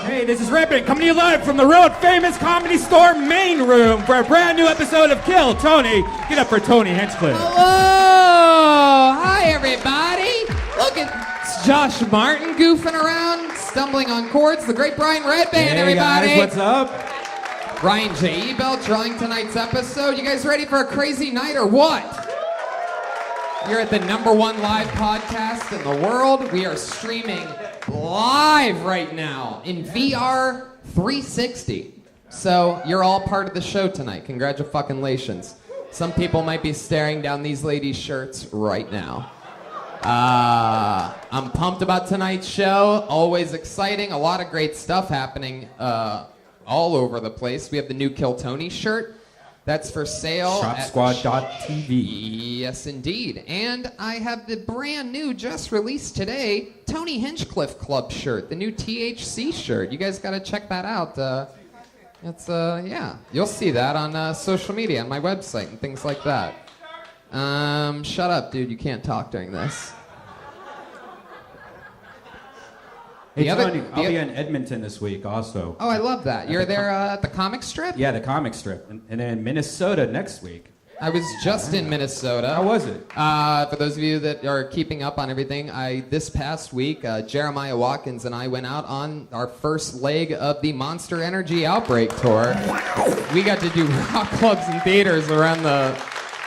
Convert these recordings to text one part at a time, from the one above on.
Hey, this is Rippin, coming to you live from the World Famous Comedy Store main room for a brand new episode of Kill Tony. Get up for Tony Hinchcliffe. Hello! Hi, everybody! Look at it's Josh Martin goofing around, stumbling on chords. The great Brian Redband, Hey everybody! guys, what's up? Ryan J. Ebel drawing tonight's episode. You guys ready for a crazy night or what? You're at the #1 live podcast in the world. We are streaming live right now in VR 360. So you're all part of the show tonight. Congratulations. Some people might be staring down these ladies' shirts right now. I'm pumped about tonight's show. Always exciting. A lot of great stuff happening all over the place. We have the new Kill Tony shirt. That's for sale ShopSquad.tv. Yes, indeed. And I have the brand new, just released today, Tony Hinchcliffe Club shirt, the new THC shirt. You guys got to check that out. Yeah, you'll see that on social media, on my website, and things like that. Shut up, dude. You can't talk during this. Hey, Tony, I'll be in Edmonton this week also. Oh, I love that. You're there at the comic strip? Yeah, the comic strip. And then Minnesota next week. I was just in Minnesota. How was it? For those of you that are keeping up on everything, this past week, Jeremiah Watkins and I went out on our first leg of the Monster Energy Outbreak Tour. We got to do rock clubs and theaters around the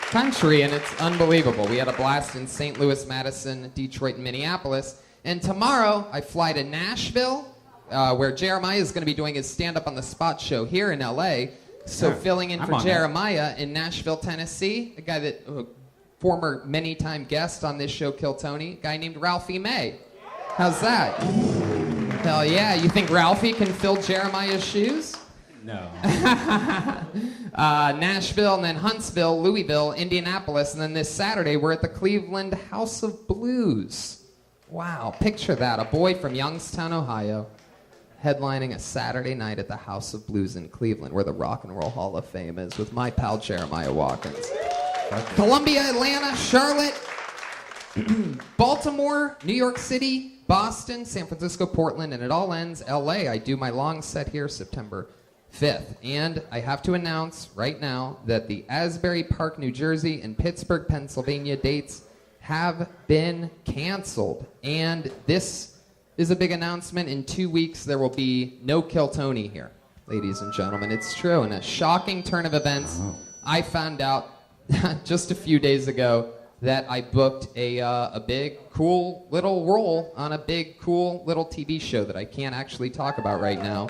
country, and it's unbelievable. We had a blast in St. Louis, Madison, Detroit, and Minneapolis. And tomorrow, I fly to Nashville, where Jeremiah is going to be doing his stand-up on the spot show here in L.A., so filling in for Jeremiah in Nashville, Tennessee, a guy that, former many-time guest on this show, Kill Tony, a guy named Ralphie May. How's that? Hell yeah. You think Ralphie can fill Jeremiah's shoes? No. Nashville, and then Huntsville, Louisville, Indianapolis, and then this Saturday, we're at the Cleveland House of Blues. Wow, picture that. A boy from Youngstown, Ohio, headlining a Saturday night at the House of Blues in Cleveland, where the Rock and Roll Hall of Fame is, with my pal Jeremiah Watkins. Columbia, Atlanta, Charlotte, Baltimore, New York City, Boston, San Francisco, Portland, and it all ends LA. I do my long set here September 5th. And I have to announce right now that the Asbury Park, New Jersey, and Pittsburgh, Pennsylvania dates have been canceled. And this is a big announcement. In 2 weeks, there will be no Kill Tony here, ladies and gentlemen. It's true. In a shocking turn of events, I found out just a few days ago that I booked a big, cool little role on a big, cool little TV show that I can't actually talk about right now.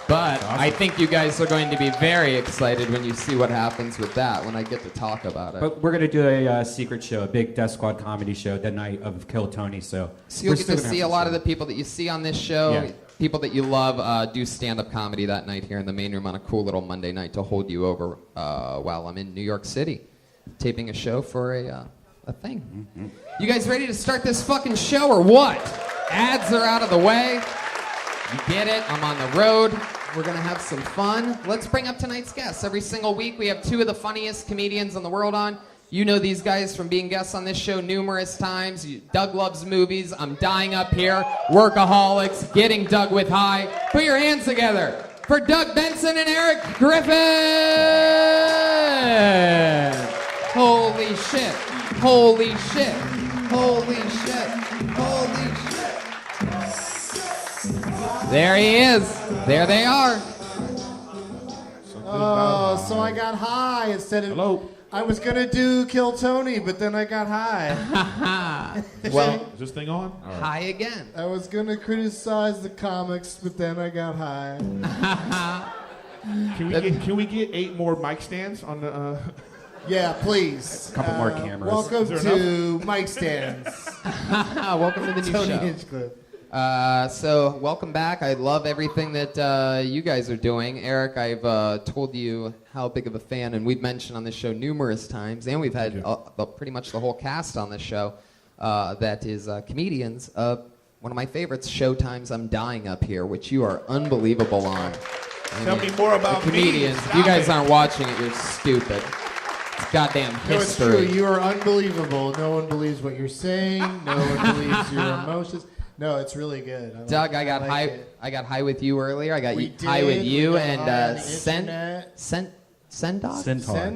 But I think you guys are going to be very excited when you see what happens with that, when I get to talk about it. But we're going to do a secret show, a big Death Squad comedy show the night of Kill Tony. So you'll get to see a lot of the people that you see on this show, people that you love, do stand-up comedy that night here in the main room on a cool little Monday night to hold you over while I'm in New York City, taping a show for a thing. Mm-hmm. You guys ready to start this fucking show or what? Ads are out of the way. You get it. I'm on the road. We're going to have some fun. Let's bring up tonight's guests. Every single week, we have two of the funniest comedians in the world on. You know these guys from being guests on this show numerous times. Doug loves movies. I'm dying up here. Workaholics. Getting Doug with high. Put your hands together for Doug Benson and Erik Griffin. Holy shit. Holy shit. Holy shit. Holy shit. There he is. There they are. Oh, so I got high instead of... Hello. I was going to do Kill Tony, but then I got high. Well, is this thing on? Right. High again. I was going to criticize the comics, but then I got high. Can we get 8 more mic stands on the... Yeah, please. A couple more cameras. Welcome to Mic Stands. Welcome to the new Tony show. Hinchcliffe. So welcome back. I love everything that you guys are doing. Erik, I've told you how big of a fan, and we've mentioned on this show numerous times, and we've had pretty much the whole cast on this show that is comedians. One of my favorites, Showtime's I'm Dying Up Here, which you are unbelievable on. Tell me more about comedians. If you guys aren't watching it, you're stupid. It's goddamn history. No, it's true. You are unbelievable. No one believes what you're saying. No one believes your emotions. No, it's really good. Doug, I got like high. it. I got high with you earlier. I got We high with did. you We got and high on the Send internet. Dog. Send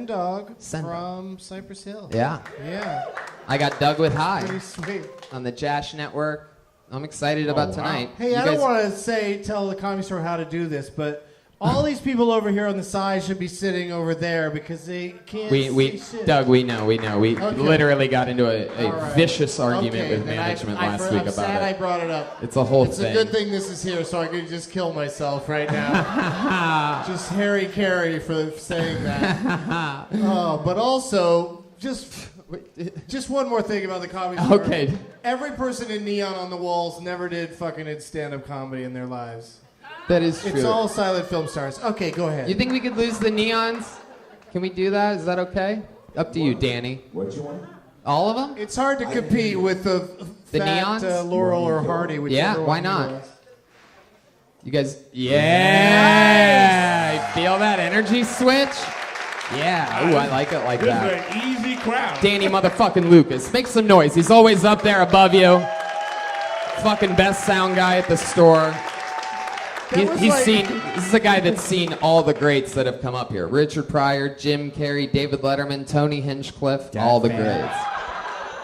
Dog Send from Cypress Hill. Yeah, Yeah. I got Doug with high Pretty sweet. on the Jash Network. I'm excited about tonight. Hey, I don't want to tell the Comedy Store how to do this, but all these people over here on the side should be sitting over there because they can't see shit. Doug, we know. We Okay. literally got into a All right. vicious argument Okay, with then management I'm last week about sad I it. brought it up. It's a whole It's thing. a good thing this is here, so I could just kill myself right now. Just Harry Carey for saying that. Oh, but also, just one more thing about the Comedy Store. Okay. Every person in Neon on the Walls never did fucking stand-up comedy in their lives. That is true. It's all silent film stars. Okay, go ahead. You think we could lose the neons? Can we do that? Is that okay? Up to you, Danny. What you want? All of them? It's hard to compete with the fat neons? Laurel or Hardy. Yeah, whichever why one not? it was. You guys, yeah! You feel that energy switch? Yeah, ooh, I like it like This that. is an easy crowd. Danny motherfucking Lucas, make some noise. He's always up there above you. Fucking best sound guy at the store. This is a guy that's seen all the greats that have come up here. Richard Pryor, Jim Carrey, David Letterman, Tony Hinchcliffe, all the greats.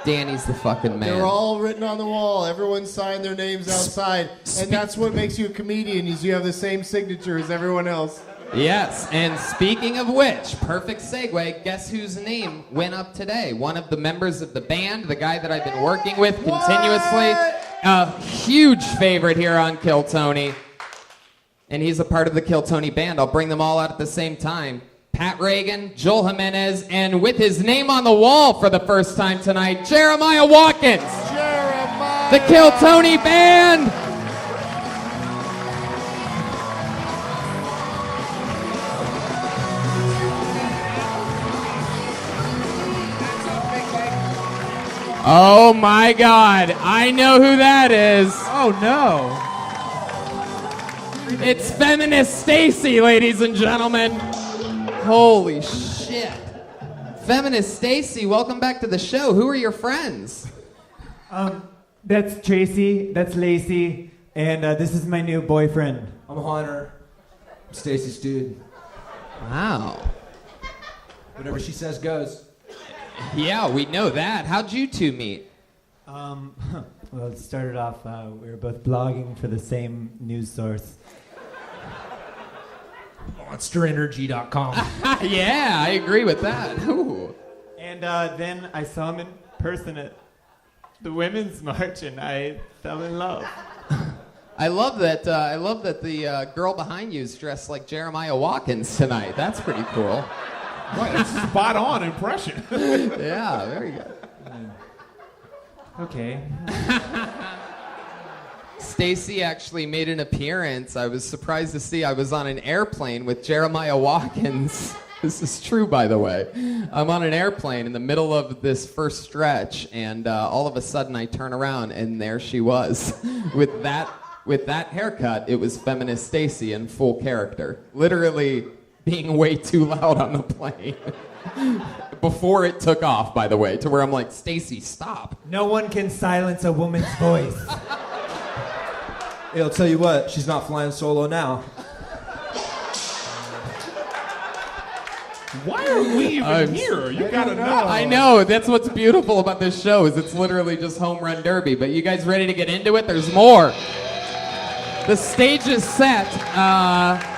Danny's the fucking man. They're all written on the wall. Everyone signed their names outside. And that's what makes you a comedian, is you have the same signature as everyone else. Yes, and speaking of which, perfect segue, guess whose name went up today? One of the members of the band, the guy that I've been working with continuously. A huge favorite here on Kill Tony. And he's a part of the Kill Tony band. I'll bring them all out at the same time. Pat Reagan, Joel Jimenez, and with his name on the wall for the first time tonight, Jeremiah Watkins. Jeremiah! The Kill Tony band. Oh my God, I know who that is. Oh no. It's Feminist Stacy, ladies and gentlemen. Holy shit. Feminist Stacy, welcome back to the show. Who are your friends? That's Tracy, that's Lacey, and this is my new boyfriend. I'm Hunter. I'm Stacy's dude. Wow. Whatever she says goes. Yeah, we know that. How'd you two meet? Well, it started off, we were both blogging for the same news source. MonsterEnergy.com. Yeah, I agree with that. Ooh. And then I saw him in person at the Women's March, and I fell in love. I love that the girl behind you is dressed like Jeremiah Watkins tonight. That's pretty cool. Right, that's spot on impression. Yeah, very good. Okay. Stacy actually made an appearance. I was surprised to see I was on an airplane with Jeremiah Watkins. This is true, by the way. I'm on an airplane in the middle of this first stretch, and all of a sudden I turn around, and there she was. With that haircut, it was Feminist Stacy in full character. Literally being way too loud on the plane. Before it took off, by the way, to where I'm like, Stacy, stop. No one can silence a woman's voice. Hey, I'll tell you what, she's not flying solo now. Why are we even here? You gotta know. I know, that's what's beautiful about this show, is it's literally just home run derby. But you guys ready to get into it? There's more. The stage is set.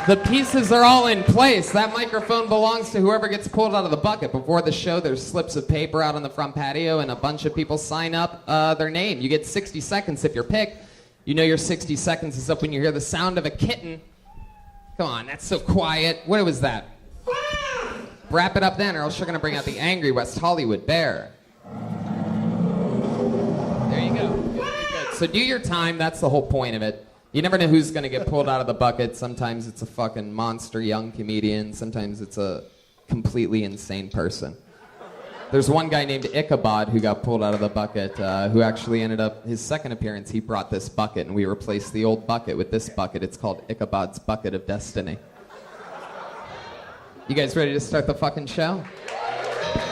The pieces are all in place. That microphone belongs to whoever gets pulled out of the bucket. Before the show, there's slips of paper out on the front patio, and a bunch of people sign up their name. You get 60 seconds if you're picked. You know your 60 seconds is up when you hear the sound of a kitten. Come on, that's so quiet. What was that? Wrap it up then, or else you're going to bring out the angry West Hollywood bear. There you go. Good. So do your time. That's the whole point of it. You never know who's going to get pulled out of the bucket. Sometimes it's a fucking monster young comedian. Sometimes it's a completely insane person. There's one guy named Ichabod who got pulled out of the bucket, who actually ended up, his second appearance, he brought this bucket, and we replaced the old bucket with this bucket. It's called Ichabod's Bucket of Destiny. You guys ready to start the fucking show?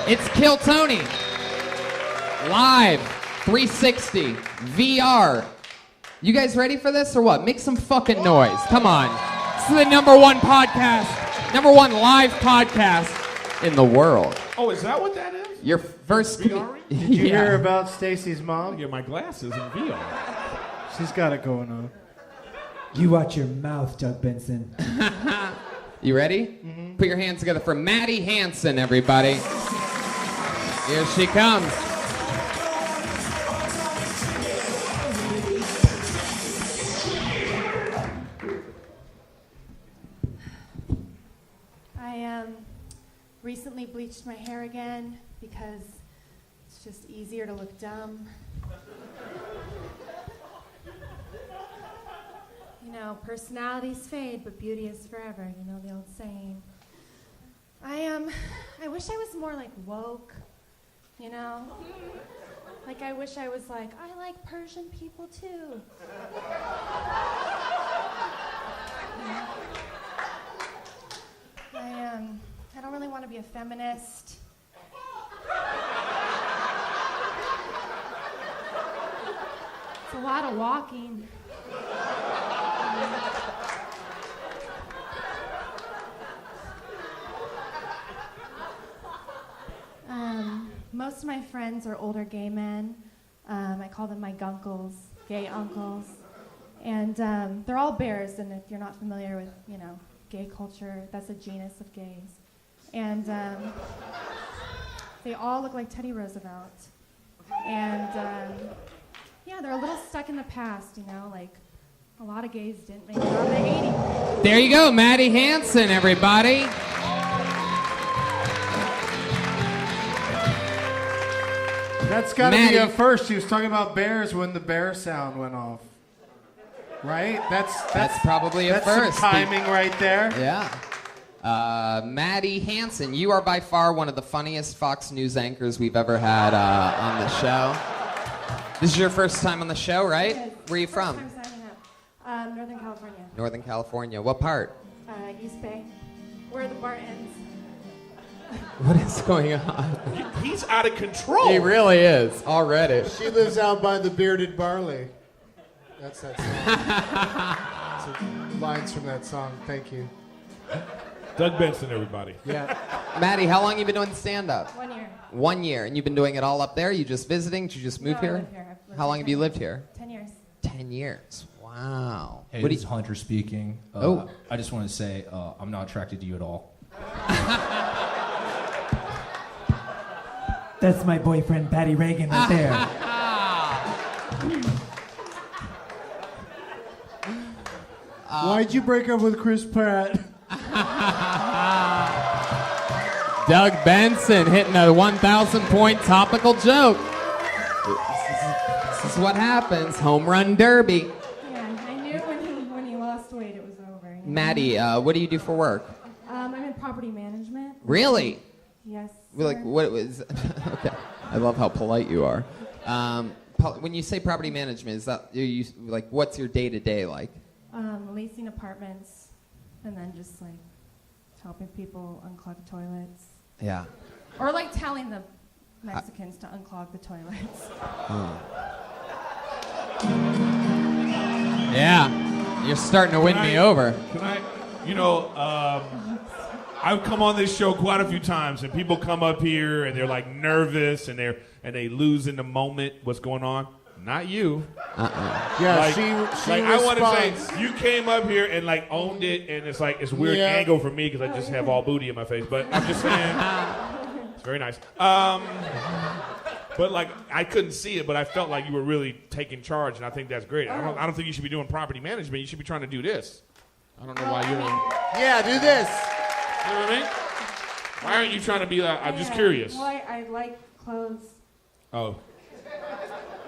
It's Kill Tony. Live, 360, VR, You guys ready for this or what? Make some fucking noise. Come on. This is the #1 podcast, #1 live podcast in the world. Oh, is that what that is? Your first... VR? Did you hear about Stacy's mom? Get my glasses in VR. She's got it going on. You watch your mouth, Doug Benson. You ready? Mm-hmm. Put your hands together for Maddie Hansen, everybody. Here she comes. I recently bleached my hair again because it's just easier to look dumb. You know, personalities fade, but beauty is forever. You know the old saying. I wish I was more like woke. You know, like I wish I was like, I like Persian people too. I don't really want to be a feminist. It's a lot of walking. Most of my friends are older gay men. I call them my gunkles, gay uncles. And they're all bears, and if you're not familiar with, you know, gay culture, that's a genus of gays. And they all look like Teddy Roosevelt. And yeah, they're a little stuck in the past, you know, like a lot of gays didn't make it out of the 80s. There you go, Maddie Hansen, everybody. That's got to be Maddie. a first. She was talking about bears when the bear sound went off. Right? That's probably a that's first. Some timing right there. Yeah. Maddie Hansen, you are by far one of the funniest Fox News anchors we've ever had on the show. This is your first time on the show, right? Where are you from? First time signing up. Northern California. Northern California. What part? East Bay, where the bar ends. What is going on? He's out of control. He really is, already. She lives out by the bearded barley. That's that song. So, lines from that song. Thank you. Doug Benson, everybody. Yeah. Maddie, how long you been doing stand-up? 1 year. 1 year. And you've been doing it all up there? You just visiting? Did you just move No, I here? live here. I've lived How long here have you lived here? 10 years. 10 years. Wow. Hey, What do this is Hunter speaking. I just want to say I'm not attracted to you at all. That's my boyfriend, Patty Reagan, right there. Why'd you break up with Chris Pratt? Doug Benson hitting a 1,000-point topical joke. This is what happens. Home run derby. Yeah, I knew when he lost weight it was over. You know? Maddie, what do you do for work? I'm in property management. Really? Yes. We're like, sir. what was... Okay. I love how polite you are. When you say property management, is that you like what's your day-to-day like? Leasing apartments, and then just like helping people unclog toilets, Yeah. or like telling the Mexicans to unclog the toilets. Yeah. You're starting to win me over. Can I, you know, I've come on this show quite a few times, and people come up here and they're like nervous and they lose in the moment what's going on. Not you. Yeah, Like, she like I want to responds. say, you came up here and like owned it, and it's like it's a weird Yeah. angle for me because I just have all booty in my face. But I'm just saying, it's very nice. But like I couldn't see it, but I felt like you were really taking charge, and I think that's great. I don't think you should be doing property management. You should be trying to do this. I don't know why you're. Yeah, do this. You know what I mean? Why aren't you trying to be like? I'm just Yeah. curious. Well, I like clothes Oh,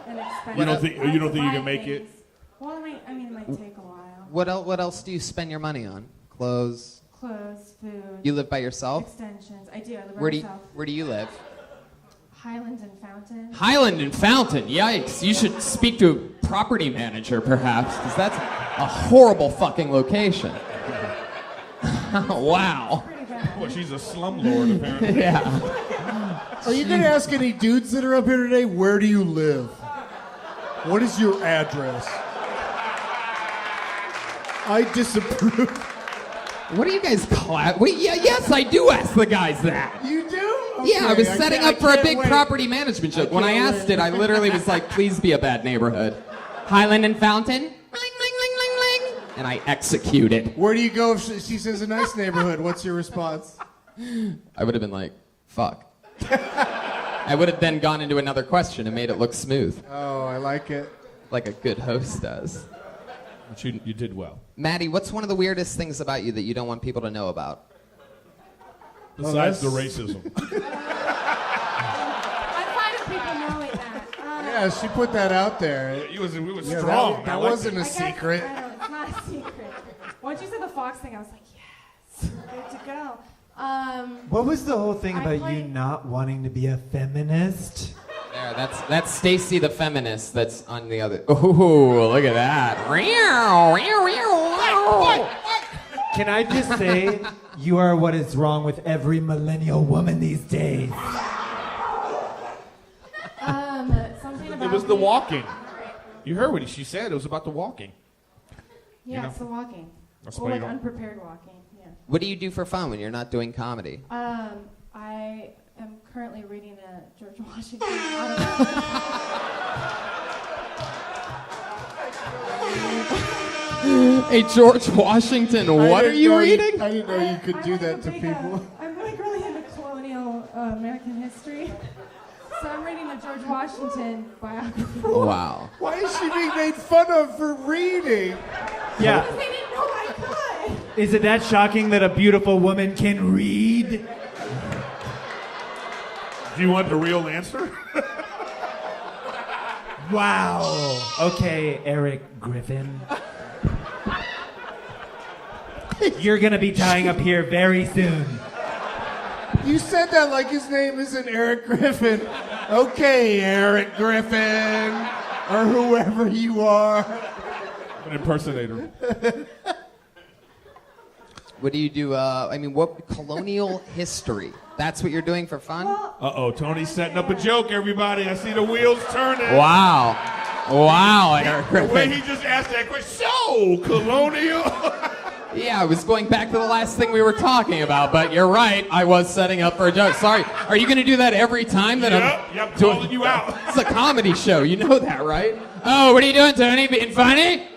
and expensive. You don't think- I like you don't to think you buy can make it? things. Well, I mean, it might take a while. What else do you spend your money on? Clothes. Clothes, food, You live by yourself? extensions. I do. I live by Where do you, myself. where do you live? Highland and Fountain. Highland and Fountain. Yikes. You should speak to a property manager, perhaps, because that's a horrible fucking location. Wow. Pretty bad. well, she's a slumlord apparently. Yeah. Are you gonna ask any dudes that are up here today? Where do you live? What is your address? I disapprove. What are you guys Wait, yeah, yes, I do ask the guys that. You do? Yeah, I was Okay, setting can't- up for a I can't big wait. property management joke. When I can't asked wait. it, I literally was like, please be a bad neighborhood. Highland and Fountain, ling, ling, ling, ling, ling. And I execute it. Where do you go if she says a nice neighborhood? What's your response? I would have been like, fuck. I would have then gone into another question and made it look smooth, Oh, I like it. like a good host does. But you did well. Maddie, what's one of the weirdest things about you that you don't want people to know about? Besides the racism. I'm fine with people knowing that. Yeah, she put that out there. We was Yeah, strong. that I liked wasn't it. a I guess- secret. I know, it's not a secret. Once you said the Fox thing, I was like, yes, good to go. What was the whole thing I about you play- not wanting to be a feminist? There, that's Stacy the feminist that's on the other. Ooh, look at that. Can I just say, you are what is wrong with every millennial woman these days. Something about It was the me- walking. You heard what she said. It was about the walking. Yeah, You know? it's the walking. That's Or why you like don't- unprepared walking. Yeah. What do you do for fun when you're not doing comedy? I am currently reading a George Washington autobiography. Hey, George Washington, what are you reading? I didn't know you could do that to people. I'm like really into colonial American history. So I'm reading a George Washington biography. Wow. Why is she being made fun of for reading? Yeah. Because they didn't know I could. Is it that shocking that a beautiful woman can read? Do you want the real answer? Wow. Okay, Erik Griffin. You're gonna be tying up here very soon. You said that like his name isn't Erik Griffin. Okay, Erik Griffin, or whoever you are. An impersonator. What do you do? What colonial history? That's what you're doing for fun? Uh-oh, Tony's setting up a joke, everybody. I see the wheels turning. Wow. Wow, Erik The way Griffin. he just asked that question. So, colonial. Yeah, I was going back to the last thing we were talking about, but you're right. I was setting up for a joke. Sorry. Are you going to do that every time that Yep, I'm doing? calling you out. It's a comedy show. You know that, right? Oh, what are you doing, Tony? Being funny?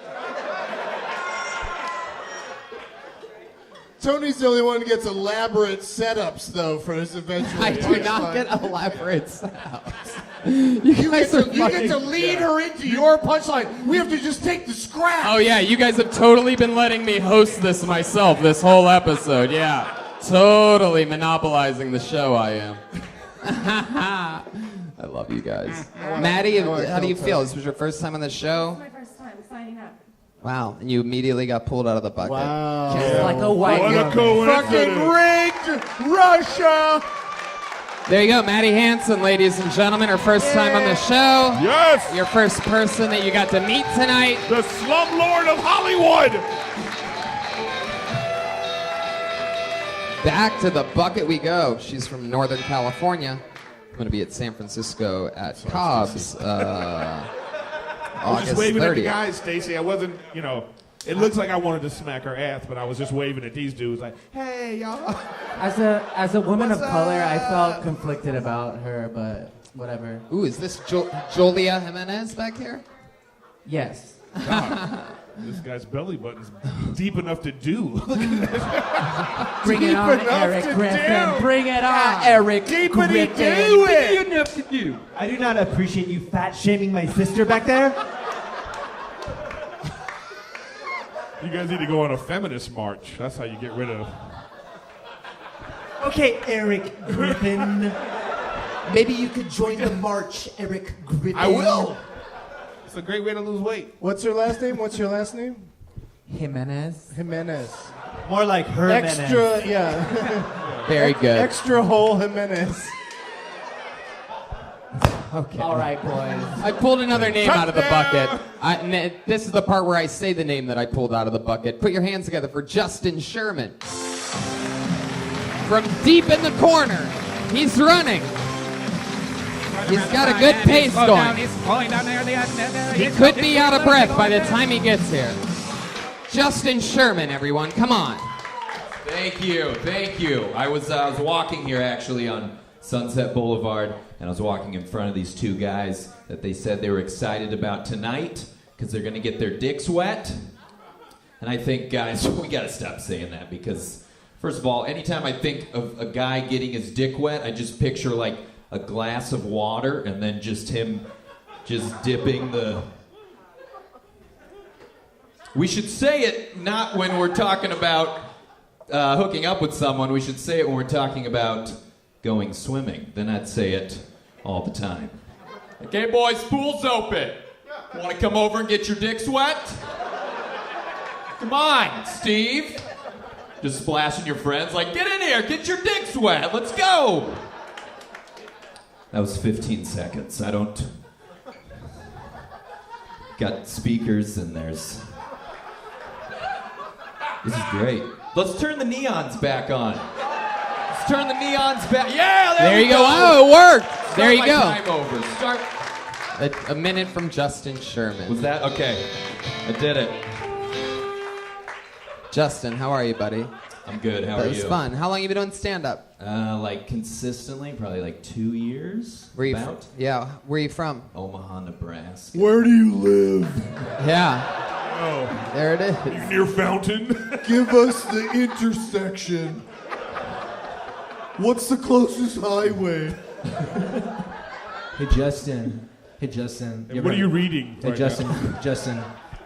Tony's the only one who gets elaborate setups, though, for his eventual I do not punchline. get elaborate setups. You guys get are to fucking- lead her into your punchline. We have to just take the scrap. Oh, yeah, you guys have totally been letting me host this myself this whole episode. Yeah, totally monopolizing the show, I am. I love you guys. Maddie, how do you feel? This was your first time on the show? It's my first time signing up. Wow, and you immediately got pulled out of the bucket. Wow. Just like a white What a woman. Fucking coincidence. rigged Russia. There you go, Maddie Hansen, ladies and gentlemen, her first time on the show. Yes. Your first person that you got to meet tonight. The slumlord of Hollywood. Back to the bucket we go. She's from Northern California. I'm going to be at San Francisco at Cobb's I was August just waving at the 30th. guys, Stacy. I wasn't, it looks like I wanted to smack her ass, but I was just waving at these dudes like, hey, y'all. As a woman What's of color, I up? felt conflicted about her, but whatever. Ooh, is this Jolia Jimenez back here? Yes. This guy's belly button's deep enough to do. Bring it on, enough Erik to Griffin. do. Bring it on, Erik Deepity Griffin. do it. enough to do. I do not appreciate you fat shaming my sister back there. You guys need to go on a feminist march. That's how you get rid of. Okay, Erik Griffin. Maybe you could join the march, Erik Griffin. I will. It's a great way to lose weight. What's her last name? What's your last name? Jimenez. Jimenez. More like her. Extra, yeah. Very good. Extra whole Jimenez. Okay. All right, boys. I pulled another name out of the bucket. This is the part where I say the name that I pulled out of the bucket. Put your hands together for Justin Sherman. From deep in the corner, he's running. He's got a good pace going. He could be out of breath by the time he gets here. Justin Sherman, everyone. Come on. Thank you, thank you. I was walking here actually on Sunset Boulevard, and I was walking in front of these two guys that they said they were excited about tonight because they're gonna get their dicks wet. And I think, guys, we gotta stop saying that because, first of all, anytime I think of a guy getting his dick wet, I just picture like a glass of water and then just him just dipping the... We should say it not when we're talking about hooking up with someone. We should say it when we're talking about going swimming. Then I'd say it all the time. Okay, boys, pool's open. Want to come over and get your dicks wet? Come on, Steve. Just splashing your friends like, get in here, get your dicks wet, let's go. That was 15 seconds. I don't... Got speakers and there's... This is great. Let's turn the neons back on. Let's turn the neons back. Yeah, There you go. Oh, it worked. There you go. Time over. Start. A minute from Justin Sherman. Was that okay? I did it. Justin, how are you, buddy? I'm good. How are you? That was fun. How long have you been doing stand-up? Like consistently, probably like 2 years. Where are you about. from? Yeah. Where are you from? Omaha, Nebraska. Where do you live? Yeah. Oh, There it is. you near Fountain? Give us the intersection. What's the closest highway? Hey, Justin. Hey, Justin. And what are you reading? Hey, right Justin. now?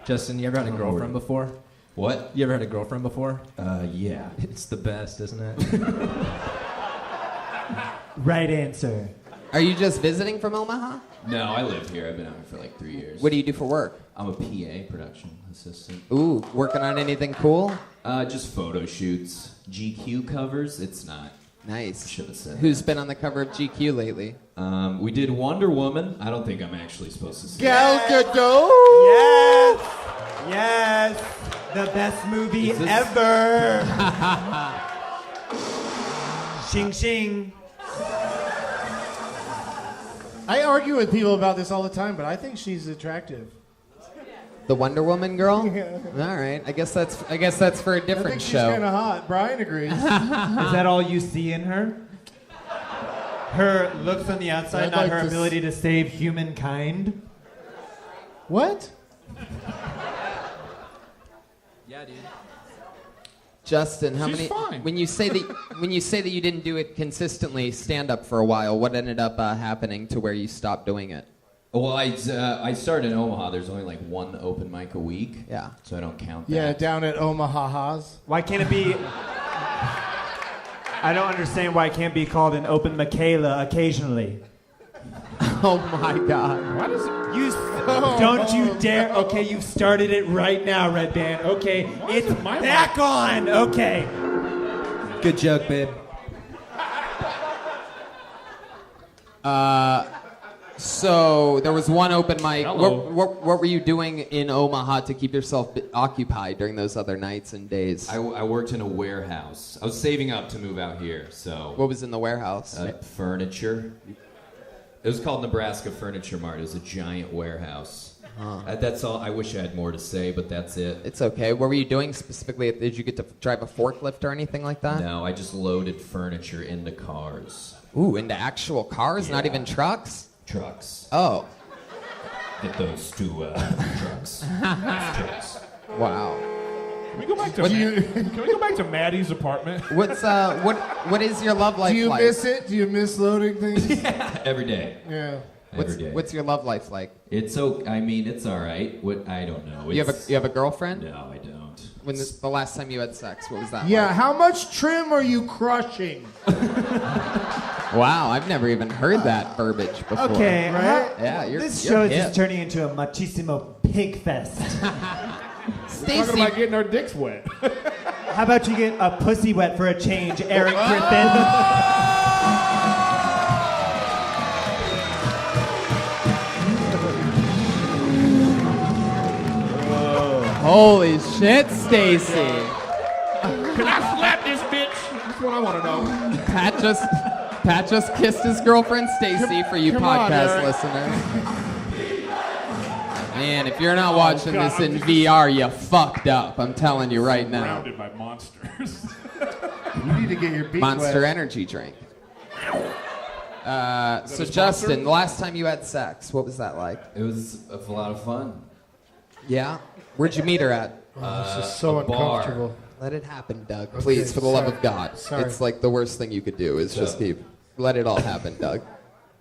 Justin, you ever had a girlfriend before? What? You ever had a girlfriend before? Yeah. It's the best, isn't it? Right answer. Are you just visiting from Omaha? No, I live here. I've been out here for like 3 years. What do you do for work? I'm a PA, production assistant. Ooh, working on anything cool? Just photo shoots, GQ covers. It's not. Nice. Should have said. Who's been on the cover of GQ lately? We did Wonder Woman. I don't think I'm actually supposed to say. Gal Gadot. Yes! Yes! The best movie Is this- ever! Shing shing. I argue with people about this all the time, but I think she's attractive. The Wonder Woman girl? Yeah. All right. I guess that's for a I different think she's show. kind of hot. Brian agrees. Is that all you see in her? Her looks on the outside, I'd not like her to ability to save humankind? What? Yeah, dude. Justin, how She's many? fine. When you say that you didn't do it consistently, stand up for a while. What ended up happening to where you stopped doing it? Well, I started in Omaha. There's only like one open mic a week. Yeah. So I don't count that. Yeah, down at Omaha's. Why can't it be... I don't understand why it can't be called an open Michaela occasionally. Oh my God! Why does it... You don't you dare! Okay, you've started it right now, Red Band. Okay, it's my back on. Okay. Good joke, babe. So there was one open mic. Hello. What were you doing in Omaha to keep yourself occupied during those other nights and days? I worked in a warehouse. I was saving up to move out here, so What was in the warehouse? furniture. It was called Nebraska Furniture Mart. It was a giant warehouse. That's all. I wish I had more to say, but that's it. It's okay. What were you doing specifically? Did you get to drive a forklift or anything like that? No, I just loaded furniture into cars, Ooh, into actual cars, not Yeah. even trucks? trucks. Oh, Get those two trucks. trucks. wow. Can we go back to Can we go back to Maddie's apartment? What is your love life Do you like? miss it? Do you miss loading things? Every day. Yeah. Every day. What's your love life like? It's okay. I mean, it's all right. What I don't know. You It's, have a girlfriend? No, I don't. When the last time you had sex, what was that? Yeah, like? how much trim are you crushing? Wow, I've never even heard that verbiage before. Okay. Right? Yeah, you're This you're show is hip. just turning into a machismo pig fest. Talking Stacy, about getting our dicks wet. How about you get a pussy wet for a change, Erik Griffin? holy shit, Stacy. Can I slap this bitch? That's what I want to know. Pat just kissed his girlfriend Stacy for you come on, podcast Eric. listeners. Man, if you're not watching God, this in VR, you fucked up. I'm telling you right now. Surrounded by monsters. You need to get your beak Monster wet. Energy drink. So a sponsor? Justin, the last time you had sex, what was that like? It was a lot of fun. Yeah? Where'd you meet her at? This is so a bar. uncomfortable. Let it happen, Doug. Please, for the love sorry. of God. Sorry. It's like the worst thing you could do is just let it all happen, Doug.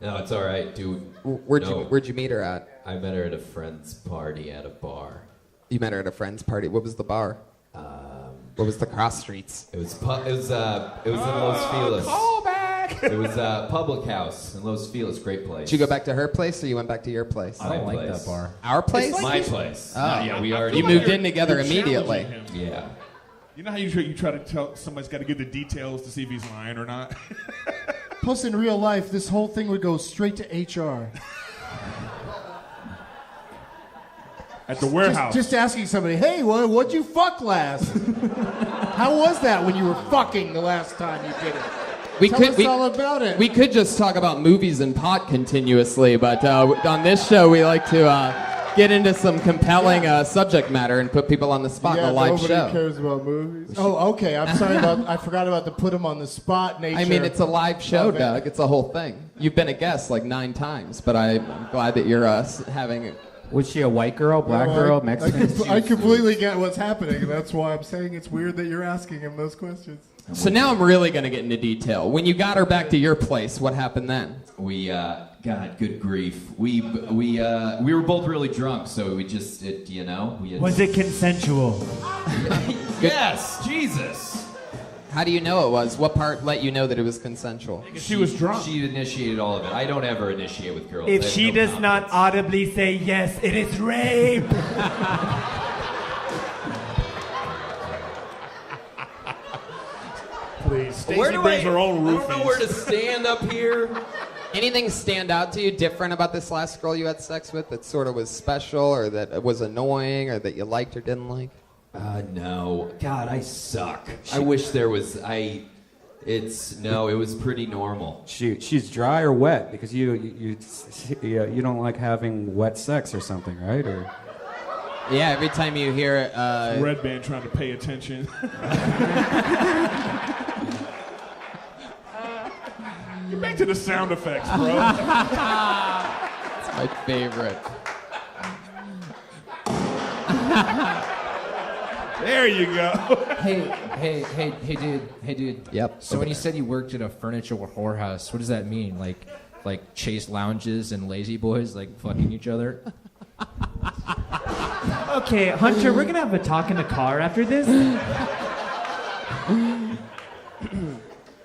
No, it's all right, dude. Where'd you meet her at? I met her at a friend's party at a bar. You met her at a friend's party. What was the bar? What was the cross streets? It was in Los Feliz. Callback. It was Public House in Los Feliz. Great place. Did you go back to her place or you went back to your place? I don't like that bar. Our place? My place. Oh. Yeah, we already. You moved in together You're immediately. challenging him. Yeah. You know how you try to tell somebody's got to give the details to see if he's lying or not? Plus, in real life, this whole thing would go straight to HR. At the warehouse. Just asking somebody, hey, what'd you fuck last? How was that when you were fucking the last time you did it? Tell us all about it. We could just talk about movies and pot continuously, but on this show we like to get into some compelling subject matter and put people on the spot in a live nobody show. cares about movies. Oh, okay. I'm sorry I forgot about the put them on the spot nature. I mean, it's a live show, of it. Doug. It's a whole thing. You've been a guest like 9 times, but I'm glad that you're having it. Was she a white girl, black girl, Mexican? I completely get what's happening, and that's why I'm saying it's weird that you're asking him those questions. So now I'm really going to get into detail. When you got her back to your place, what happened then? We God, good grief. We were both really drunk, so we just we had Was it consensual? Yes, Jesus. How do you know it was? What part let you know that it was consensual? She was drunk. She initiated all of it. I don't ever initiate with girls. I If have she no does not confidence. audibly say yes, it is rape. Please. Stacey Where do brings I, her own I roofies. don't know where to stand up here. Anything stand out to you different about this last girl you had sex with that sort of was special or that was annoying or that you liked or didn't like? No. God, I suck. I wish there was. It was pretty normal. She's dry or wet because you don't like having wet sex or something, right? Or Yeah, every time you hear Red Band trying to pay attention. Get back to the sound effects, bro. it's my favorite. There you go. Hey, dude. Yep. So when you said you worked at a furniture whorehouse, what does that mean? Like chase lounges and lazy boys like fucking each other? Okay, Hunter, we're gonna have a talk in the car after this.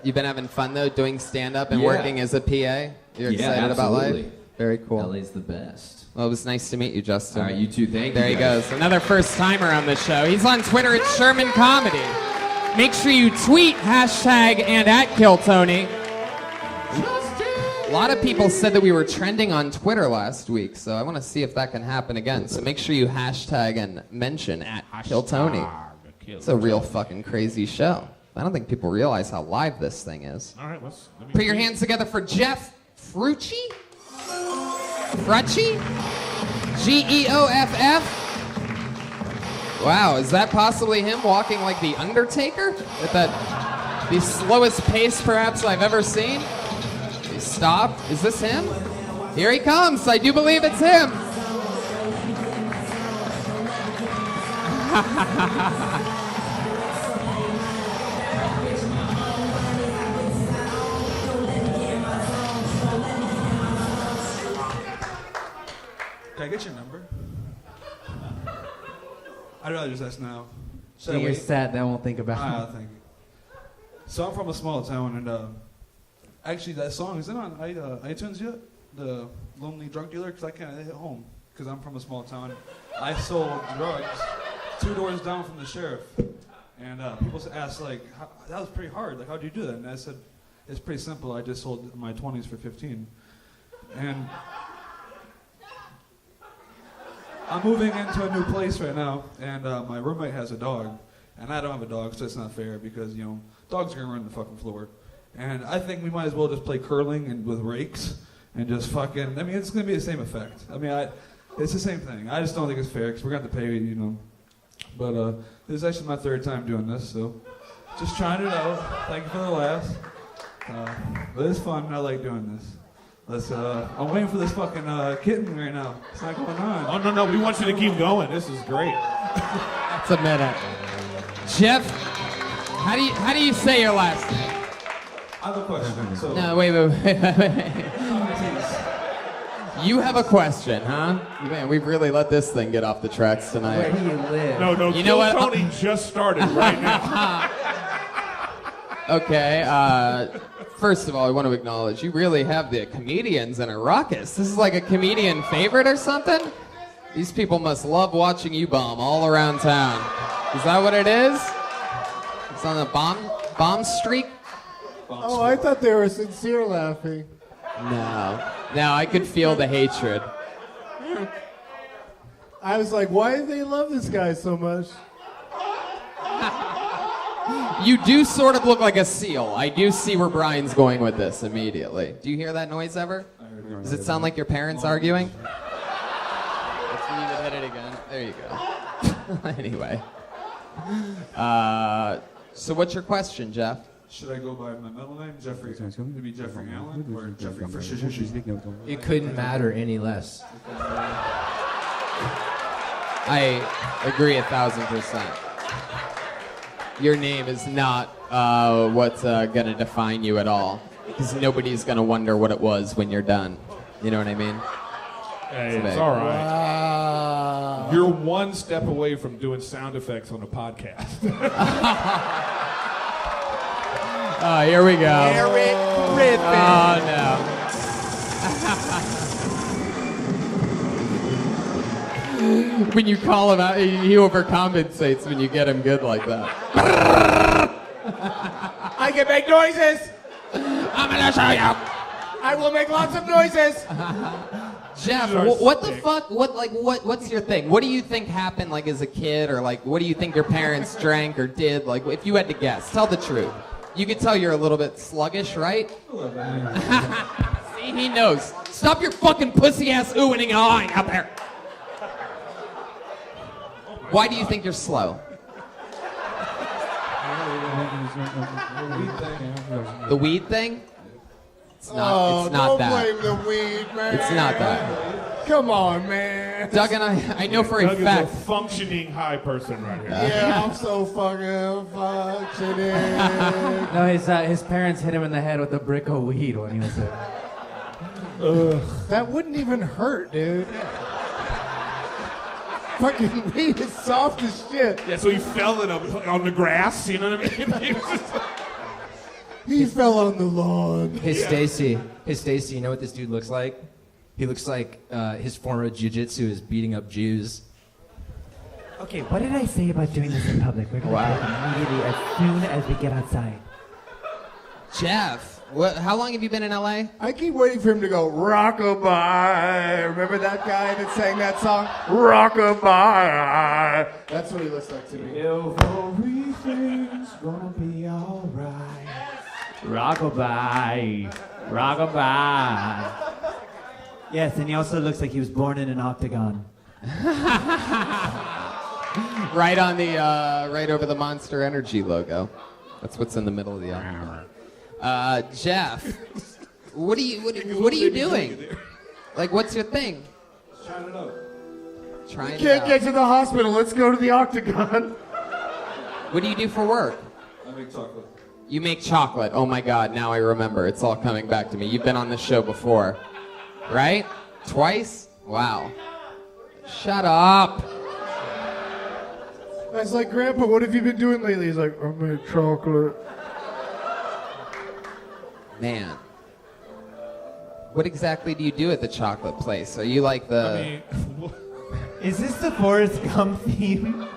You've been having fun though, doing stand-up and Yeah. working as a PA? You're excited about absolutely. life? Very cool. LA's the best. Well, it was nice to meet you, Justin. All right, you too. Thank you. There he guys. goes. Another first-timer on the show. He's on Twitter at Sherman Comedy. Make sure you tweet hashtag and at KillTony. A lot of people said that we were trending on Twitter last week, so I want to see if that can happen again. So make sure you hashtag and mention at KillTony. It's a real fucking crazy show. I don't think people realize how live this thing is. All right, let me Put your hands together for Jeff Frucci? Frucci? Geoff? Wow, is that possibly him walking like the Undertaker? At the slowest pace perhaps I've ever seen? He stopped. Is this him? Here he comes. I do believe it's him. Can I get your number? I'd rather just ask now. Should I When you're wait? sad, I won't think about it. Thank you. So I'm from a small town, and actually that song, is it on iTunes yet? The Lonely Drug Dealer? Because I can't hit home, because I'm from a small town. I sold drugs 2 doors down from the sheriff. And people asked, like, that was pretty hard. Like, how'd you do that? And I said, it's pretty simple. I just sold my 20s for 15. And I'm moving into a new place right now, and my roommate has a dog, and I don't have a dog, so it's not fair because, dogs are gonna run the fucking floor. And I think we might as well just play curling and with rakes and just fucking, it's gonna be the same effect. It's the same thing. I just don't think it's fair because we're going to pay, you know. But this is actually my third time doing this, so just trying it out. Thank you for the laughs. But it's fun. I like doing this. I'm waiting for this fucking kitten right now. It's not going on. Oh, no, we want you to keep going. This is great. That's a minute. Jeff, how do you say your last name? I have a question. So, No, wait. You have a question, huh? Man, we've really let this thing get off the tracks tonight. Where do you live? No, You know what? Tony just started right now. Okay, first of all, I want to acknowledge you really have the comedians in a ruckus. This is like a comedian favorite or something? These people must love watching you bomb all around town. Is that what it is? It's on a bomb streak? Oh, I thought they were sincere laughing. No, I could feel the hatred. I was like, why do they love this guy so much? You do sort of look like a seal. I do see where Brian's going with this immediately. Do you hear that noise ever? Does it sound like your parents arguing? Let's leave it, hit it again. There you go. Anyway. So what's your question, Jeff? should I go by my middle name, Jeffrey? Maybe Jeffrey Allen or Jeffrey Fisher? It couldn't matter any less. I agree 1,000%. Your name is not what's going to define you at all, because nobody's going to wonder what it was when you're done. You know what I mean? Hey, it's all right. Wow. You're one step away from doing sound effects on a podcast. Oh, here we go. Erik Griffin. Oh, no. When you call him out, he overcompensates when you get him good like that. I can make noises. I'm gonna show you. I will make lots of noises. Jeff, what the fuck? What's your thing? What do you think happened, like, as a kid, or like, what do you think your parents drank or did? Like, if you had to guess, tell the truth. You could tell you're a little bit sluggish, right? See, he knows. Stop your fucking pussy ass oohing and awing out there. Why do you think you're slow? The weed thing? It's not. It's not don't that. blame the weed, man. It's not that. Come on, man. Doug and I know for a Doug fact. is a functioning high person right here. Yeah, I'm so fucking functioning. No, his parents hit him in the head with a brick of weed when he was there. That wouldn't even hurt, dude. Fucking weed is soft as shit. Yeah, so he fell on the grass, you know what I mean? He fell on the lawn. Hey, Stacy, you know what this dude looks like? He looks like his form of jiu-jitsu is beating up Jews. Okay, what did I say about doing this in public? We're gonna do it immediately as soon as we get outside. Jeff, how long have you been in LA? I keep waiting for him to go, rockabye. Remember that guy that sang that song? Rockabye. That's what he looks like to me. Everything's gonna be alright. Rockabye. Rockabye. Yes, and he also looks like he was born in an octagon. Right on the right over the Monster Energy logo. That's what's in the middle of the octagon. Jeff, what are you doing? Like, what's your thing? Trying it out. Trying it Can't out. get to the hospital. Let's go to the octagon. What do you do for work? I make chocolate. You make chocolate. Oh my God, now I remember. It's all coming back to me. You've been on this show before, right? Twice? Wow. Shut up. I was like, Grandpa, what have you been doing lately? He's like, I made chocolate. Man. What exactly do you do at the chocolate place? Are you like the... Is this the Forrest Gump theme?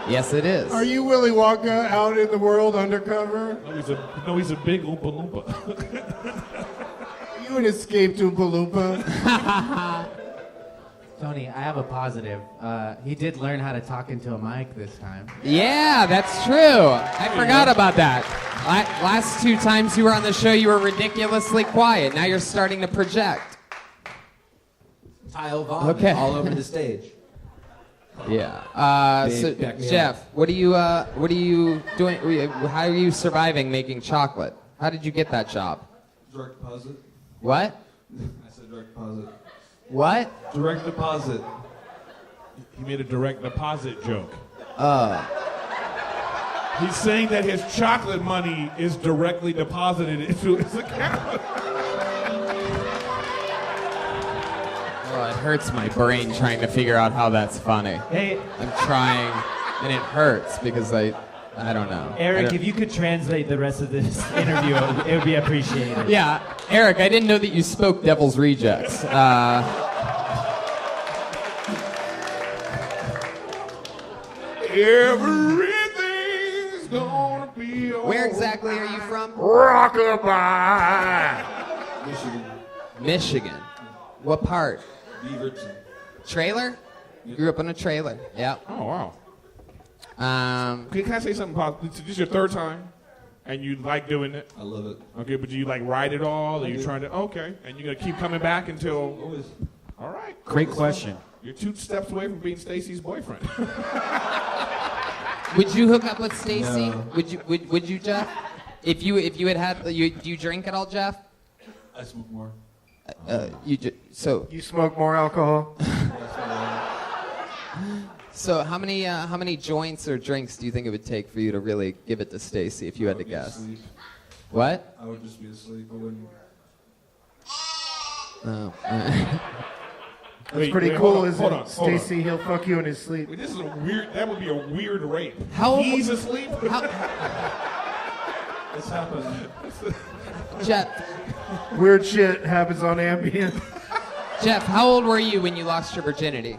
Yes, it is. Are you Willy Wonka out in the world undercover? No, he's a big Oompa Loompa. You an escaped Oompa Loompa? Tony, I have a positive. He did learn how to talk into a mic this time. Yeah, that's true. I forgot about that. Last 2 times you were on the show, you were ridiculously quiet. Now you're starting to project. Tile vomit Okay. all over the stage. Yeah. Babe, So back me Jeff, what are you doing? How are you surviving making chocolate? How did you get that job? Direct deposit. What? I said direct deposit. What? Direct deposit. He made a direct deposit joke. He's saying that his chocolate money is directly deposited into his account. Oh, it hurts my brain trying to figure out how that's funny. Hey, I'm trying, and it hurts because I don't know. Eric, if you could translate the rest of this interview, it would be appreciated. Yeah, Eric, I didn't know that you spoke Devil's Rejects. Everything's gonna be all Where exactly are you from? Rockabye. Michigan. Michigan. What part? Beaverton. Trailer? Grew up in a trailer. Yeah. Oh, wow. Um, Can I say something positive? This is your third time, and you like doing it? I love it. Okay, but do you like ride it all? Or I you do. trying to? Okay, and you're gonna keep coming back until? Always. All right. Great question. You're 2 steps away from being Stacy's boyfriend. would you hook up with Stacy? No. Would you, Jeff? If you had do you drink at all, Jeff? I smoke more. So You smoke more alcohol? So how many joints or drinks do you think it would take for you to really give it to Stacy if you had to guess? Asleep. What? I would just be asleep. I wouldn't. Oh. That's pretty cool, hold on, isn't hold it? on, hold on. Stacy, he'll fuck you in his sleep. Wait, this is a weird. That would be a weird rape. How old He's was- asleep. It's happened. Jeff, Weird shit happens on Ambien. Jeff, how old were you when you lost your virginity?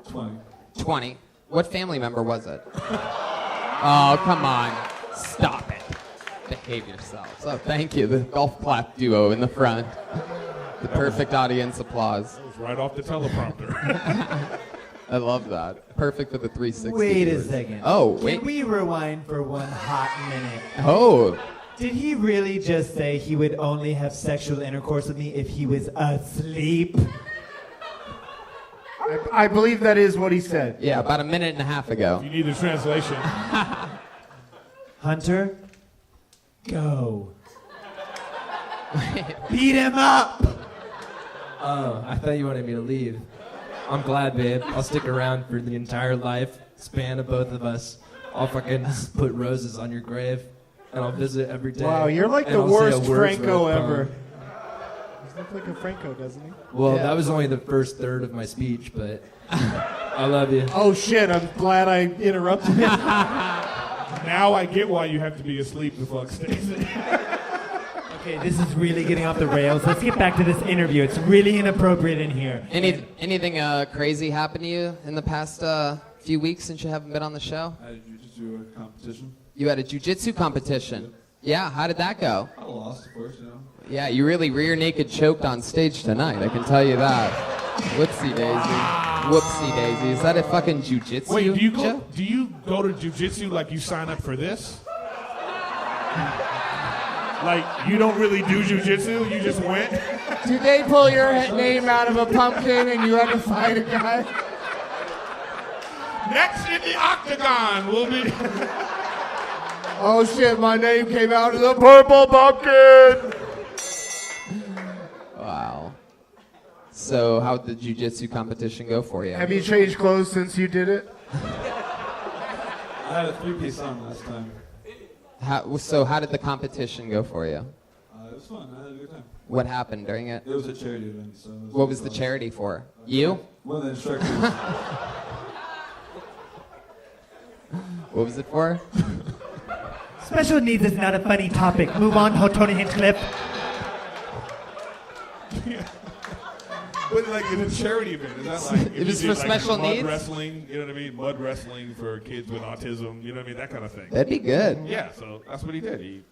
20. 20. What family member was it? Oh, come on. Stop it. Behave yourselves. Oh, thank you. The golf clap duo in the front. The perfect audience applause. That was right off the teleprompter. I love that. Perfect for the 360. Wait a viewers. second. Oh, wait. Can we rewind for one hot minute? Oh. Did he really just say he would only have sexual intercourse with me if he was asleep? I believe that is what he said. Yeah, about a minute and a half ago. You need the translation. Hunter, go. Beat him up! Oh, I thought you wanted me to leave. I'm glad, babe. I'll stick around for the entire life span of both of us. I'll fucking put roses on your grave, and I'll visit every day. Wow, you're like and the I'll say a worst words Franco worth ever. poem. He looks like a Franco, doesn't he? Well, Yeah. that was only the first third of my speech, but I love you. Oh shit, I'm glad I interrupted him. Now I get why you have to be asleep to fuck Stacy. Okay, this is really getting off the rails. Let's get back to this interview. It's really inappropriate in here. Anything crazy happened to you in the past few weeks since you haven't been on the show? I had a jiu-jitsu competition. You had a jiu-jitsu competition. Yeah, how did that go? I lost, of course, you know. Yeah, you really rear naked choked on stage tonight, I can tell you that. Whoopsie daisy. Whoopsie daisy. Is that a fucking jiu-jitsu? Wait, Joe? do you go to jujitsu like you sign up for this? Like you don't really do jujitsu, you just went? Did they pull your name out of a pumpkin and you had to fight a guy? Next in the octagon will be. Oh shit, my name came out of the purple pumpkin! Wow. So how'd the jiu-jitsu competition go for you? Have you changed clothes since you did it? I had a 3-piece on last time. So how did the competition go for you? It was fun. I had a good time. What happened during it? It was a charity event, so. What was the charity for? You? One of the instructors. What was it for? Special needs is not a funny topic. Move on, Tony Hinchcliffe. But like in a charity event, is that like It was for special mud needs? wrestling? You know what I mean? Mud wrestling for kids with autism. You know what I mean? That kind of thing. That'd be good. Yeah, so that's what he did. He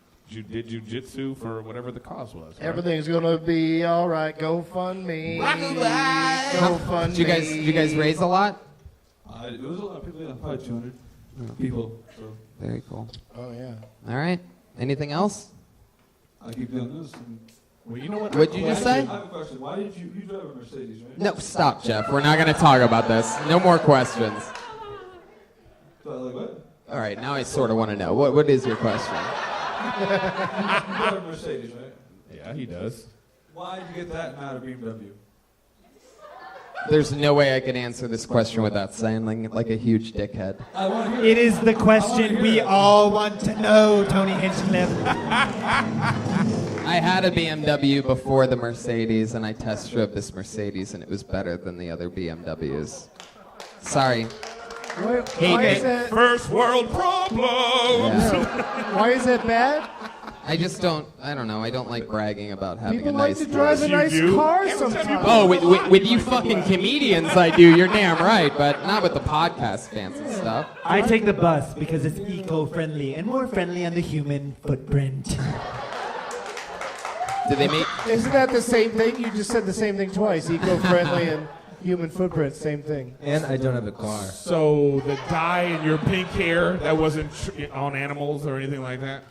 did jujitsu for whatever the cause was. Right? Everything's gonna be alright. Go fund me. Go fund Did you guys raise a lot? It was a lot of people, yeah, probably 200 people. So Very cool. Oh yeah. All right. Anything else? I keep doing this. And Well, you know what? What'd you just say? I have a question. Why did you drive a Mercedes, right? No, stop, Jeff. We're not going to talk about this. No more questions. Like what? All right, now I sort of want to know. What is your question? You drive a Mercedes, right? Yeah, he does. Why did you get that and not a BMW? There's no way I can answer this question without sounding like a huge dickhead. It is the question we all want to know, Tony Hinchcliffe. I had a BMW before the Mercedes, and I test drove this Mercedes, and it was better than the other BMWs. Sorry. Why is that? First world problems. Yeah. Why is that bad? I don't know. I don't like bragging about having People a nice like to drive a nice car sometimes. Oh, with you fucking comedians, I do. You're damn right, but not with the podcast fans and stuff. I take the bus because it's eco-friendly and more friendly on the human footprint. Do they make? Isn't that the same thing? You just said the same thing twice. Eco-friendly and human footprint, same thing. And I don't have a car. So the dye in your pink hair, that wasn't on animals or anything like that?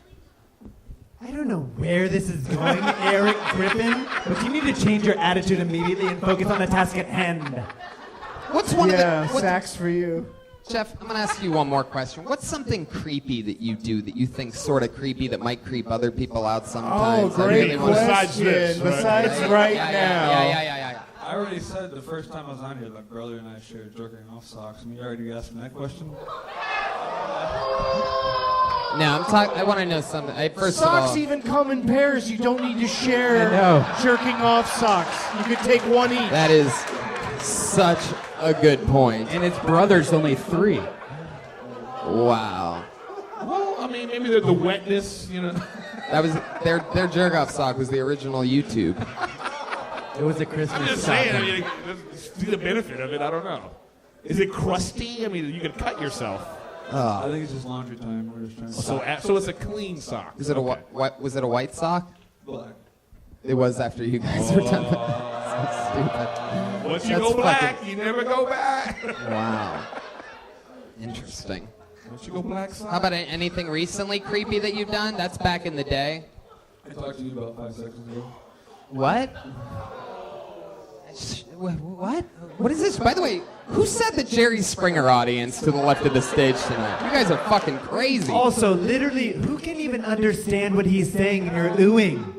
I don't know where this is going, Erik Griffin, but you need to change your attitude immediately and focus on the task at hand. What's one of the... Yeah, sacks for you. Jeff, I'm going to ask you one more question. What's something creepy that you do that you think sort of creepy that might creep other people out sometimes? Oh, great question. Besides this, right? Besides right now. Yeah. I already said the first time I was on here that brother and I shared jerking off socks. And you already asked me that question? No, I want to know something. First Socks of all, even come in pairs. You don't need to share jerking off socks. You could take one each. that is such a good point. And its brother's only 3. Wow. Well, I mean, maybe the wetness, you know. That was their jerk off sock was the original YouTube. It was a Christmas I'm just saying, I mean, see the benefit of it, I don't know. Is it crusty? I mean, you can cut yourself. I think it's just laundry time. We're just trying to So it's a clean sock. Is it was it a white sock? black. It was after you guys were done. So stupid. Once you That's go black, fucking- you never go back. Wow. Interesting. Once you go black sock. How about anything recently creepy that you've done? That's back in the day. I talked to you about 5 seconds ago. What? What? What is this? By the way, who said the Jerry Springer audience to the left of the stage tonight? You guys are fucking crazy. Also, literally, who can even understand what he's saying and you're oohing?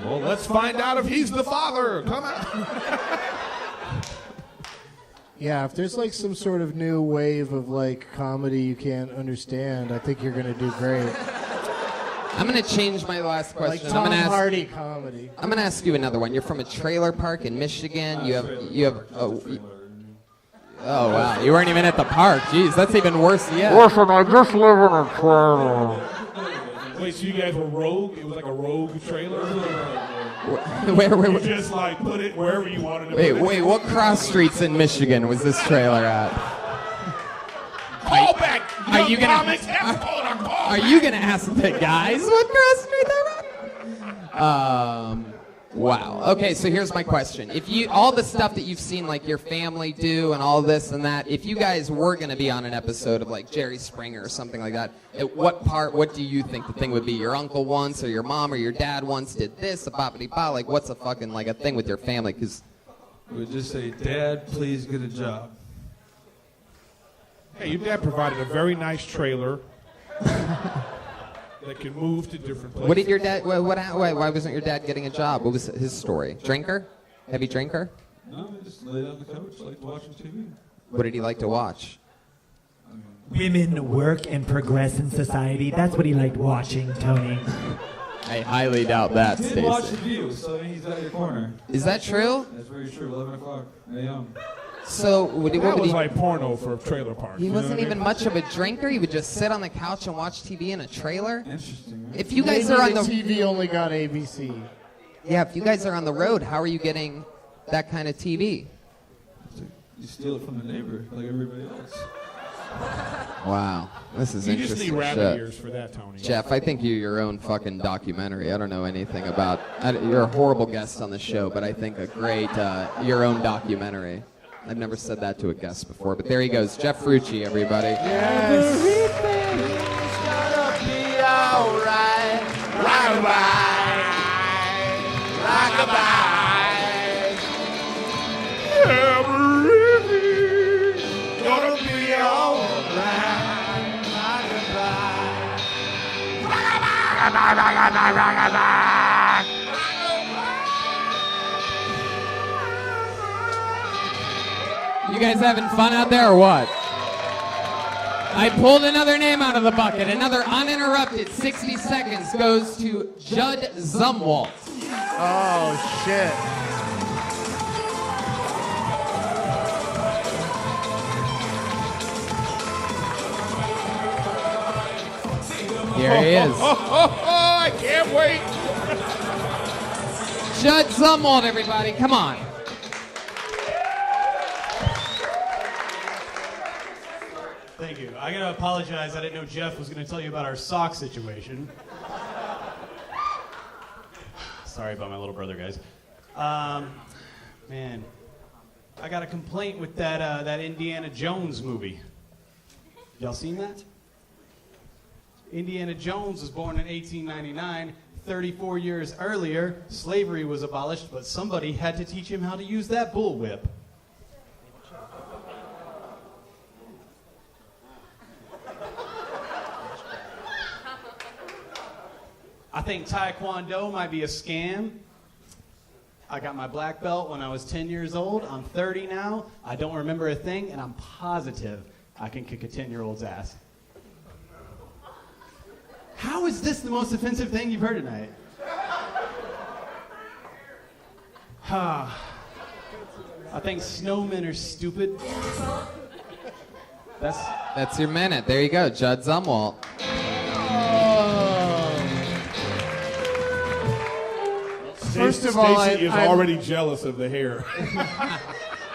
Well, let's find out if he's the father. Come on. Yeah, if there's like some sort of new wave of like comedy you can't understand, I think you're gonna do great. I'm gonna change my last Like question. Tom Hardy comedy. I'm gonna ask you another one. You're from a trailer park in Michigan. You have. Oh wow! You weren't even at the park. Jeez, that's even worse yet. Listen, I just live in a trailer. Wait, so you guys were rogue? It was like a rogue trailer? Where? You just like put it wherever you wanted to put it? Wait, what cross streets in Michigan was this trailer at? Call back! Are you gonna- comics, Are you gonna ask the guys what cross street they're on? Wow. Okay, so here's my question. If you all the stuff that you've seen like your family do and all this and that, if you guys were gonna be on an episode of like Jerry Springer or something like that, at what do you think the thing would be? Your uncle once or your mom or your dad once did this, a boppity-bop, like what's a fucking like a thing with your family? Because We would just say, Dad, please get a job. Hey, your dad provided a very nice trailer that can move to different places. what did your dad? Why wasn't your dad getting a job? What was his story? Drinker? Heavy drinker? No, I just laid on the couch, like watching TV. What did he like to watch? Women work and progress in society. That's what he liked watching, Tony. I highly doubt that, He did watch The Stacey. View, so he's at your corner. Is that true? That's very true. 11 o'clock a.m. So what That would was he? like porno for trailer parks. He you know wasn't what I even mean? much of a drinker. He would just sit on the couch and watch TV in a trailer. Interesting, right? If you guys Maybe are on the the TV only got ABC. yeah, if you guys are on the road, how are you getting that kind of TV? You steal it from the neighbor, like everybody else. Wow, this is You just interesting need rabbit shit. ears for that, Tony. Jeff, I think you're your own fucking documentary. I don't know anything about. You're a horrible guest on the show, but I think a great your own documentary. I've never said that to a guest before, but there he goes, Jeff Frucci, everybody. You guys having fun out there or what? I pulled another name out of the bucket. Another uninterrupted 60 seconds goes to Judd Zumwalt. Oh, shit. Here he is. I can't wait. Judd Zumwalt, everybody. Come on. Thank you. I gotta apologize. I didn't know Jeff was gonna tell you about our sock situation. Sorry about my little brother, guys. Man, I got a complaint with that Indiana Jones movie. Y'all seen that? Indiana Jones was born in 1899. 34 years earlier, slavery was abolished, but somebody had to teach him how to use that bullwhip. I think Taekwondo might be a scam. I got my black belt when I was 10 years old. I'm 30 now. I don't remember a thing, and I'm positive I can kick a 10-year-old's ass. How is this the most offensive thing you've heard tonight? I think snowmen are stupid. That's your minute. There you go, Judd Zumwalt. First of all, Stacey is already jealous of the hair.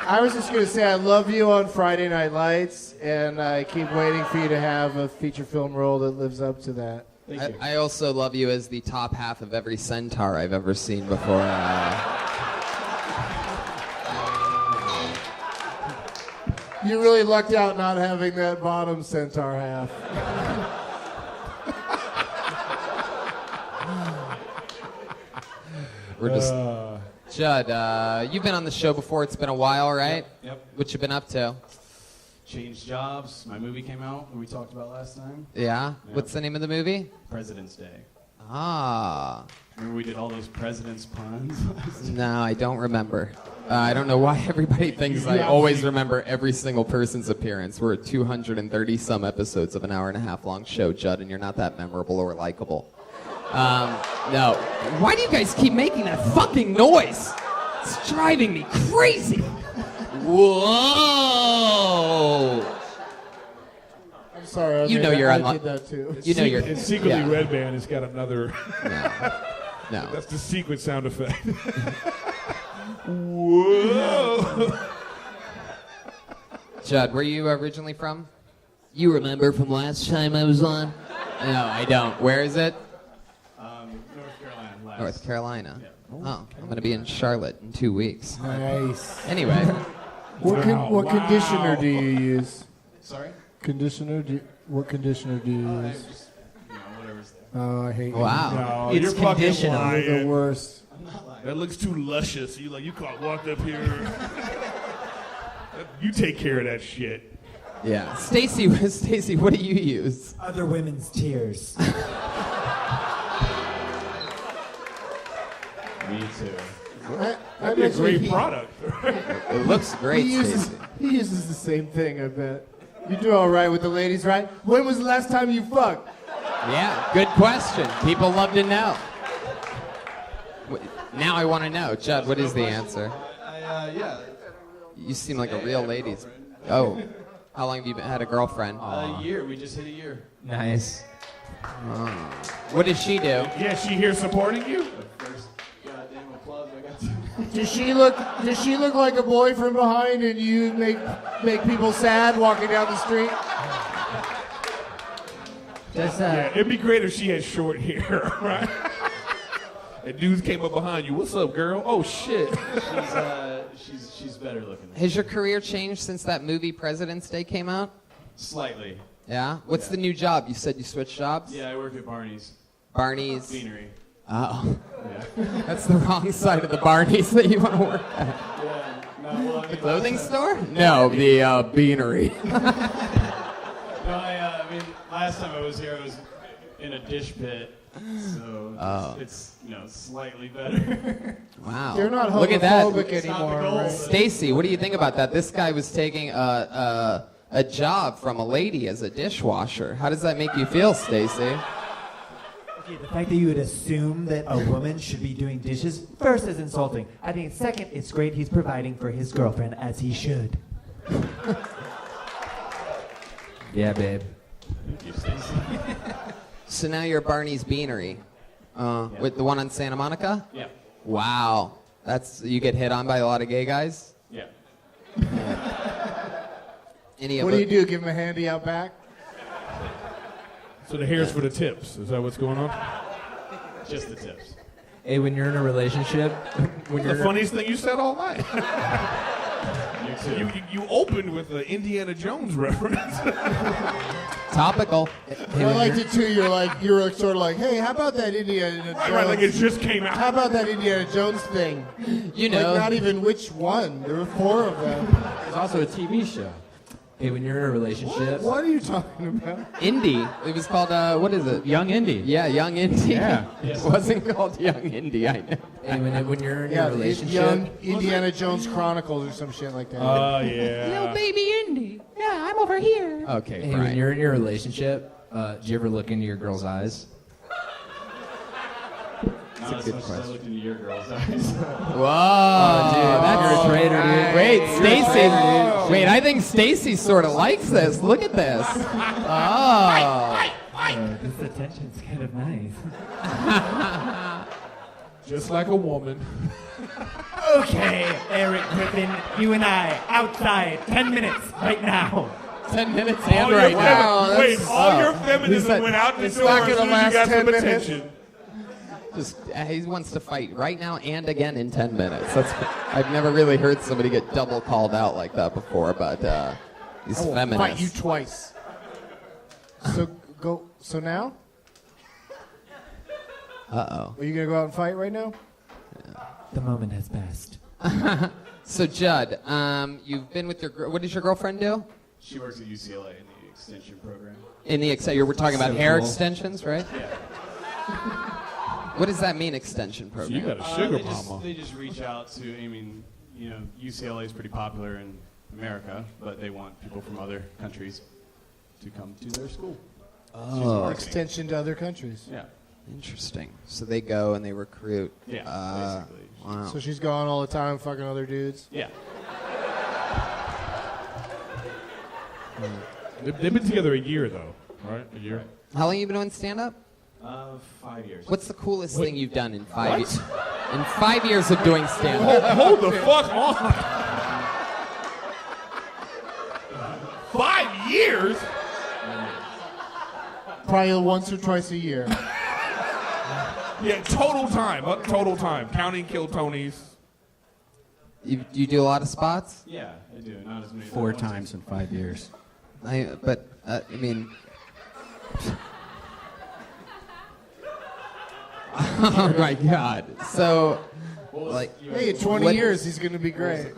I was just going to say I love you on Friday Night Lights, and I keep waiting for you to have a feature film role that lives up to that. I also love you as the top half of every centaur I've ever seen before. You really lucked out not having that bottom centaur half. We're just Judd, you've been on the show before. It's been a while, right? Yep. What you been up to? Changed jobs. My movie came out that we talked about last time. Yeah? What's the name of the movie? President's Day. Ah. Remember we did all those president's puns? No, I don't remember. I don't know why everybody thinks I always remember every single person's appearance. We're at 230 some episodes of an hour and a half long show, Judd, and you're not that memorable or likable. No. Why do you guys keep making that fucking noise? It's driving me crazy. Whoa. I'm sorry. You know you're I on. did that too. You know you're. And secretly, yeah. Red Band has got another. No. That's the secret sound effect. Whoa. Judd, where are you originally from? You remember from last time I was on? No, I don't. Where is it? North Carolina. North Carolina. Yeah. Oh, I'm going to be in Charlotte in 2 weeks. Nice. Anyway. What conditioner do you use? Sorry? Conditioner? What conditioner do you use? Just, whatever's there. Oh, I hate Wow. No, you're fucking You're lying. the worst. I'm not lying. That looks too luscious. You walked up here. You take care of that shit. Yeah. Stacy, what do you use? Other women's tears. Me too. That'd be a great product. It looks great, He Stacy. uses the same thing, I bet. You do all right with the ladies, right? When was the last time you fucked? Yeah, good question. People love to know. Now I want to know. Judd, what is the answer? Yeah. You seem like a real lady. Oh. How long have you had a girlfriend? A year. We just hit a year. Nice. What does she do? Yeah, she here supporting you? First goddamn applause I got to. Does she look like a boy from behind and you make people sad walking down the street? Yeah, it'd be great if she had short hair, right? And dudes came up behind you. What's up, girl? Oh shit. She's better looking. Has your career changed since that movie President's Day came out? Slightly. Yeah? What's the new job? You said you switched jobs? Yeah, I work at Barney's. Barney's? Beanery. Oh. Yeah. That's the wrong side of the Barney's that you want to work at. Yeah. No, well, I mean, The clothing store? No, the beanery. No, I mean, last time I was here, I was in a dish pit So Oh. it's slightly better. Wow. You're not Look at that. homophobic anymore, right? Stacy, what do you think about that? This guy was taking a job from a lady as a dishwasher. How does that make you feel, Stacy? Okay, the fact that you would assume that a woman should be doing dishes, first, is insulting. I think, second, it's great he's providing for his girlfriend, as he should. Yeah, babe. Thank you, Stacey. So now you're Barney's Beanery, with the one on Santa Monica? Yeah. Wow. You get hit on by a lot of gay guys? Yeah. What do you do? Give him a handy out back? So the hair's for the tips. Is that what's going on? Just the tips. Hey, when you're in a relationship, The funniest thing you said all night. You opened with the Indiana Jones reference. Topical. I liked it too. You were sort of like, hey, how about that Indiana Jones? Right, like it just came out. How about that Indiana Jones thing? You know. Like not even which one. There were 4 of them. There's also a TV show. Hey, when you're in a relationship. What are you talking about? Indie. It was called, what is it? Young Indie. Yeah, Young Indie. Yeah. It wasn't called Young Indie, I know. Hey, when you're in Yeah, a relationship. Young Indiana Jones Chronicles or some shit like that. Oh, yeah. Little baby Indy. Yeah, I'm over here. Okay, Hey, fine. when you're in your relationship, do you ever look into your girl's eyes? Not as good much as I question. looked into your girl's eyes. Whoa. You're a traitor, dude. Wait, Stacy. Wait, I think Stacy sort of likes this. Look at this. Oh. This attention's kind of nice. Just like a woman. Okay, Erik Griffin, you and I, outside, 10 minutes, right now. 10 minutes All and your right now. Wait, all your feminism went out the it's door not as gonna soon as you last got 10 some minutes. attention. He wants to fight right now and again in 10 minutes. I've never really heard somebody get double called out like that before, but he's I will feminist. fight you twice. So now? Uh-oh. Are you gonna go out and fight right now? The moment has passed. So Judd, you've been with your what does your girlfriend do? She works at UCLA in the extension program. In the we're talking about So hair cool. extensions, right? Yeah. What does that mean, extension So program? you got a sugar mama. They just reach out to, UCLA is pretty popular in America, but they want people from other countries to come to their school. Oh, Extension to other countries. Yeah. interesting. So they go and they recruit. Yeah, basically. Wow. So she's gone all the time, fucking other dudes. Yeah. They've been together a year, though, right? A year? How long have you been doing stand-up? 5 years. What's the coolest thing you've done in 5 years? In 5 years of doing stand-up. Hold the fuck on. 5 years? Probably once or twice a year. Yeah, total time. Total time. Counting Kill Tonys. You do a lot of spots? Yeah, I do. Not as many. 4 times in 5 years. I mean... Oh my God! So, Hey, in 20 years, he's gonna be great.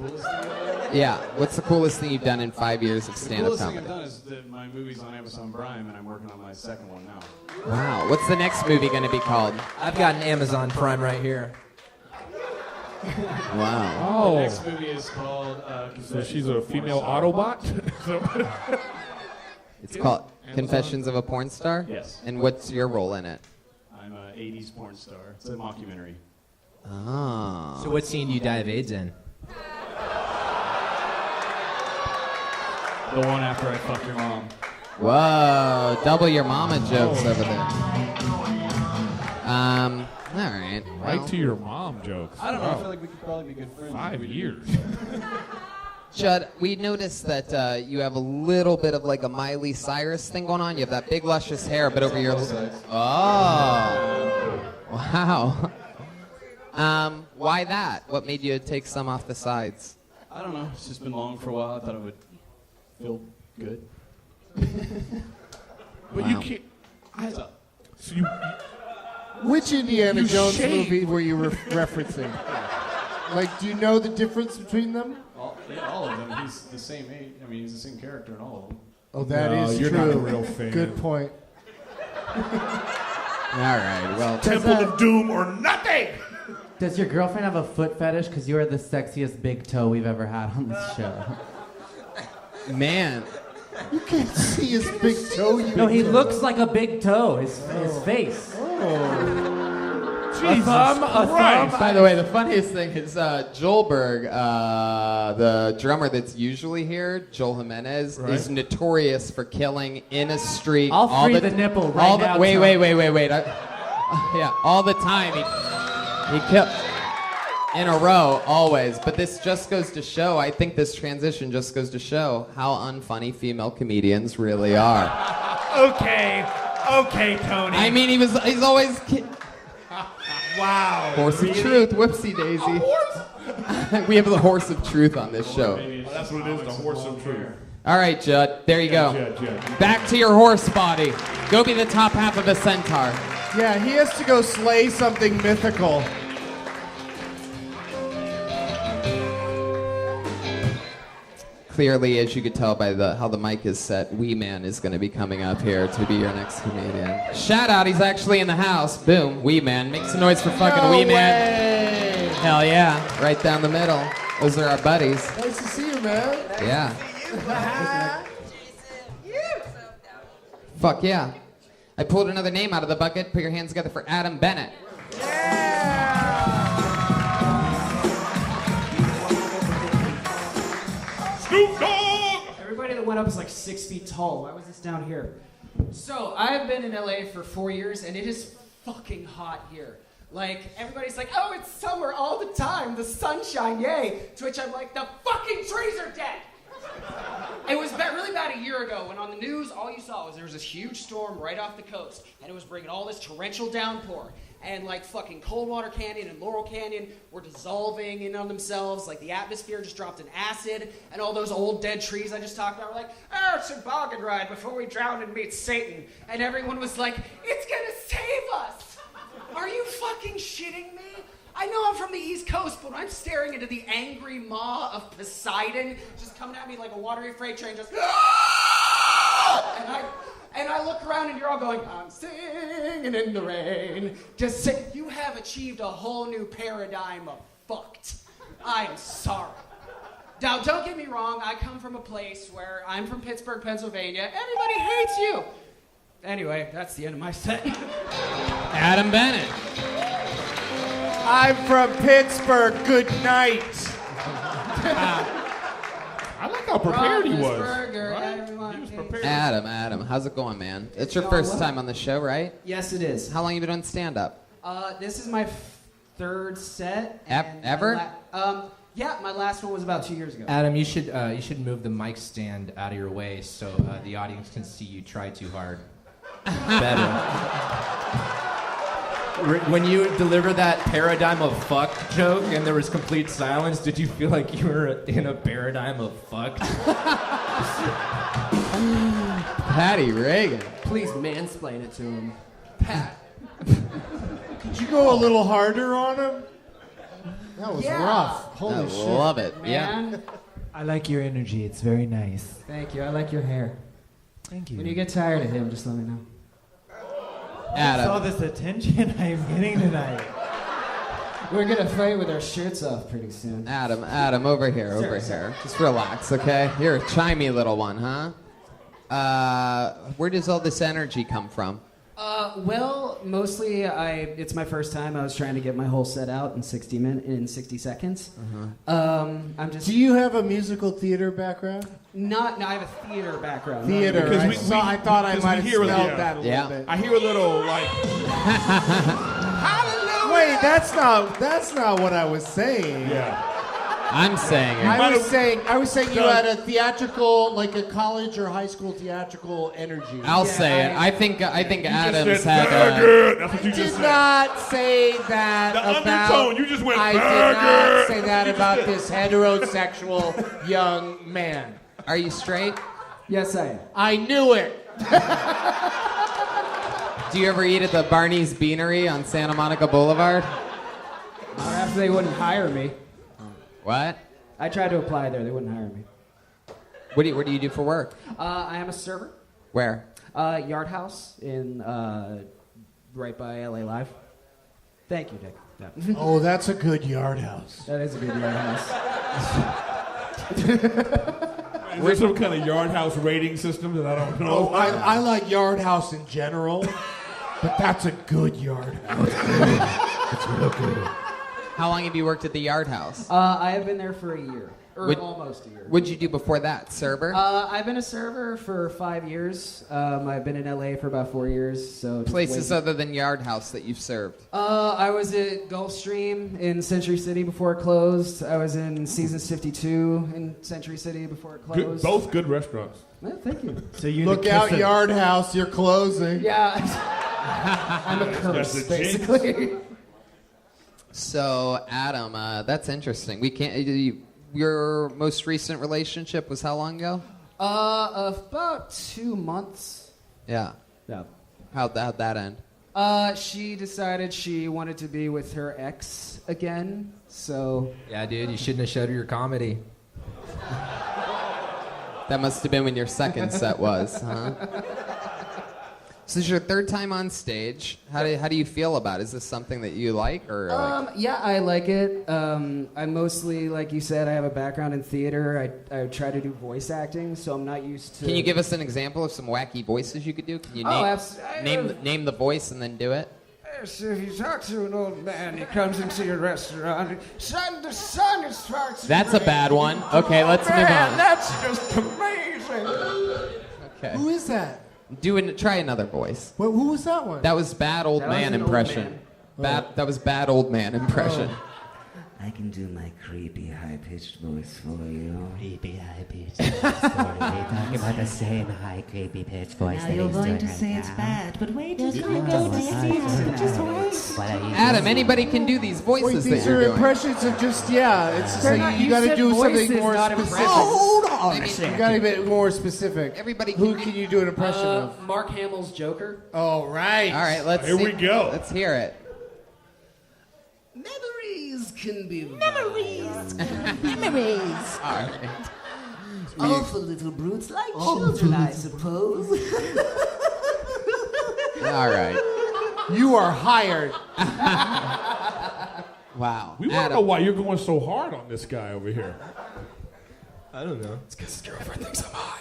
Yeah. What's the coolest thing you've done in 5 years of The stand-up coolest thing comedy? I've done is that my movie's on Amazon Prime, and I'm working on my second one now. Wow. What's the next movie going to be called? I've got an Amazon Prime right here. Wow. The next movie is called. So she's a female Autobot? It's called Confessions of a Porn Star? Yes. And what's your role in it? I'm an 80s porn star. It's a mockumentary. Oh. So what scene do you die of AIDS in? The one after I fucked your mom. Whoa. Double your mama jokes over there. All right. Right to your mom jokes. I don't know. I Wow. feel like we could probably be good friends. 5 years. Judd, we noticed that you have a little bit of like a Miley Cyrus thing going on. You have that big luscious hair, but over your... Oh. Wow. Why that? What made you take some off the sides? I don't know. It's just been long for a while. I thought it would feel good. But you can't... What's up? So you, Which Indiana You Jones shaved. movie were you referencing? Like, do you know the difference between them? All of them. He's the same age. I mean, he's the same character in all of them. Oh, that No, is you're true. not a real fan. Good point. All right, well. Temple of Doom or nothing. Does your girlfriend have a foot fetish? Because you are the sexiest big toe we've ever had on this show. Man. You can't see his big toe. No, he looks like a big toe. His face. Jesus Christ. By the way, the funniest thing is Joel Berg, the drummer that's usually here, Joel Jimenez, is notorious for killing in a street. I'll free the nipple right now. Wait. Yeah, all the time. He killed in a row, always. But this just goes to show, I think this transition just goes to show how unfunny female comedians really are. Okay, Tony. I mean, he's always... Wow. Horse of truth, whoopsie daisy. We have the horse of truth on this show. Oh, that's what it is, the horse of truth. All right, Judd, there you go. Judd. Back to your horse body. Go be the top half of a centaur. Yeah, he has to go slay something mythical. Clearly, as you could tell by how the mic is set, Wee Man is going to be coming up here to be your next comedian. Shout out, he's actually in the house. Boom, Wee Man. Make some noise for fucking Wee Man. Hell yeah, right down the middle. Those are our buddies. Nice to see you, man. Yeah. Fuck yeah. I pulled another name out of the bucket. Put your hands together for Adam Bennett. Snoop Dogg! Everybody that went up is like 6 feet tall. Why was this down here? So, I've been in LA for 4 years, and it is fucking hot here. Like, everybody's like, oh, it's summer all the time, the sunshine, yay. To which I'm like, the fucking trees are dead. It was really bad a year ago when on the news, all you saw was there was this huge storm right off the coast, and it was bringing all this torrential downpour. And like fucking Coldwater Canyon and Laurel Canyon were dissolving in on themselves. Like the atmosphere just dropped in acid, and all those old dead trees I just talked about were like, oh, it's a bargain ride before we drown and meet Satan. And everyone was like, it's gonna save us. Are you fucking shitting me? I know I'm from the East Coast, but I'm staring into the angry maw of Poseidon just coming at me like a watery freight train just... And I look around and you're all going, I'm singing in the rain. Just say, you have achieved a whole new paradigm of fucked. I am sorry. Now, don't get me wrong, I come from a place where I'm from Pittsburgh, Pennsylvania. Everybody hates you. Anyway, that's the end of my set. Adam Bennett. I'm from Pittsburgh. Good night. I like how prepared he was. Adam, how's it going, man? It's your first time on the show, right? Yes, it is. How long you been doing stand-up? This is my third set. Ever? Yeah, my last one was about 2 years ago. Adam, you should move the mic stand out of your way so the audience can see you try too hard. Better. When you deliver that paradigm of fuck joke and there was complete silence, did you feel like you were in a paradigm of fucked? Patty Reagan. Please mansplain it to him. Pat. Could you go a little harder on him? That was rough. Holy shit. Love it. Man. Yeah. I like your energy. It's very nice. Thank you. I like your hair. Thank you. When you get tired of him, just let me know. Adam. All this attention I'm getting tonight. We're gonna fight with our shirts off pretty soon. Adam, over here. Just relax, okay? You're a chimey little one, huh? Where does all this energy come from? Well, mostly it's my first time. I was trying to get my whole set out in 60 seconds. I'm just. Do you have a musical theater background? No, I have a theater background. Theater. I thought I might have smelled that a little bit. I hear a little like. Wait, that's not what I was saying. Yeah. I'm saying it. I was saying you had a theatrical, like a college or high school theatrical energy. I'll say it. I think Adam's had. That's what you I just did said. not say that The about. undertone, you just went. I did not say that about this heterosexual young man. Are you straight? Yes, I am. I knew it. Do you ever eat at the Barney's Beanery on Santa Monica Boulevard? Not after they wouldn't hire me. What? I tried to apply there. They wouldn't hire me. What do you do for work? I am a server. Where? Yard House in right by LA Live. Thank you, Dick. Yeah. Oh, that's a good yard house. That is a good yard house. Is there some kind of yard house rating system that I don't know? Oh, I like yard house in general, but that's a good yard house. It's real good. How long have you worked at the Yard House? I have been there for a year. Or almost a year. What'd you do before that? Server? I've been a server for 5 years. I've been in LA for about 4 years. So Places other than Yard House that you've served? I was at Gulfstream in Century City before it closed. I was in Seasons 52 in Century City before it closed. Both good restaurants. Well, thank you. So you look out, Yard House, you're closing. Yeah. I'm a curse, basically. So, Adam, that's interesting. We can't. Your most recent relationship was how long ago? About 2 months. Yeah. Yeah. How'd that end? She decided she wanted to be with her ex again, so... Yeah, dude, you shouldn't have showed her your comedy. That must have been when your second set was, huh? So this is your third time on stage. How do you feel about it? Is this something that you like, or Yeah, I like it. I mostly, like you said, I have a background in theater. I try to do voice acting, so I'm not used to... Can you give us an example of some wacky voices you could do? Can you name the voice and then do it? So if you talk to an old man, he comes into your restaurant. Son, the sun is starts. That's a bad one. Okay, let's move on. That's just amazing. Okay. Who is that? Try another voice. Who was that one? That was bad old man impression. That was bad old man impression. I can do my creepy high-pitched voice for you. Creepy high-pitched voice for you. They talk about the same high creepy pitched voice Now that you're he's going doing to right say now. it's bad, but wait till You're you going go to to say see it's it. bad. Just wait. What are you Adam, doing? anybody can do these voices Wait, that these you're are doing. impressions of just, it's just They're like not- you you got to said do something voices, more not specific. impressions. Oh, hold on a You second. got to be a bit more specific. Everybody Who can you do an impression of? Mark Hamill's Joker. Oh, right. All right, let's Here see. we go. Let's hear it. Memories can be Memories. All right. awful little brutes like children, I suppose. All right. You are hired. Wow. We want to know why you're going so hard on this guy over here. I don't know. It's because his girlfriend thinks I'm hot.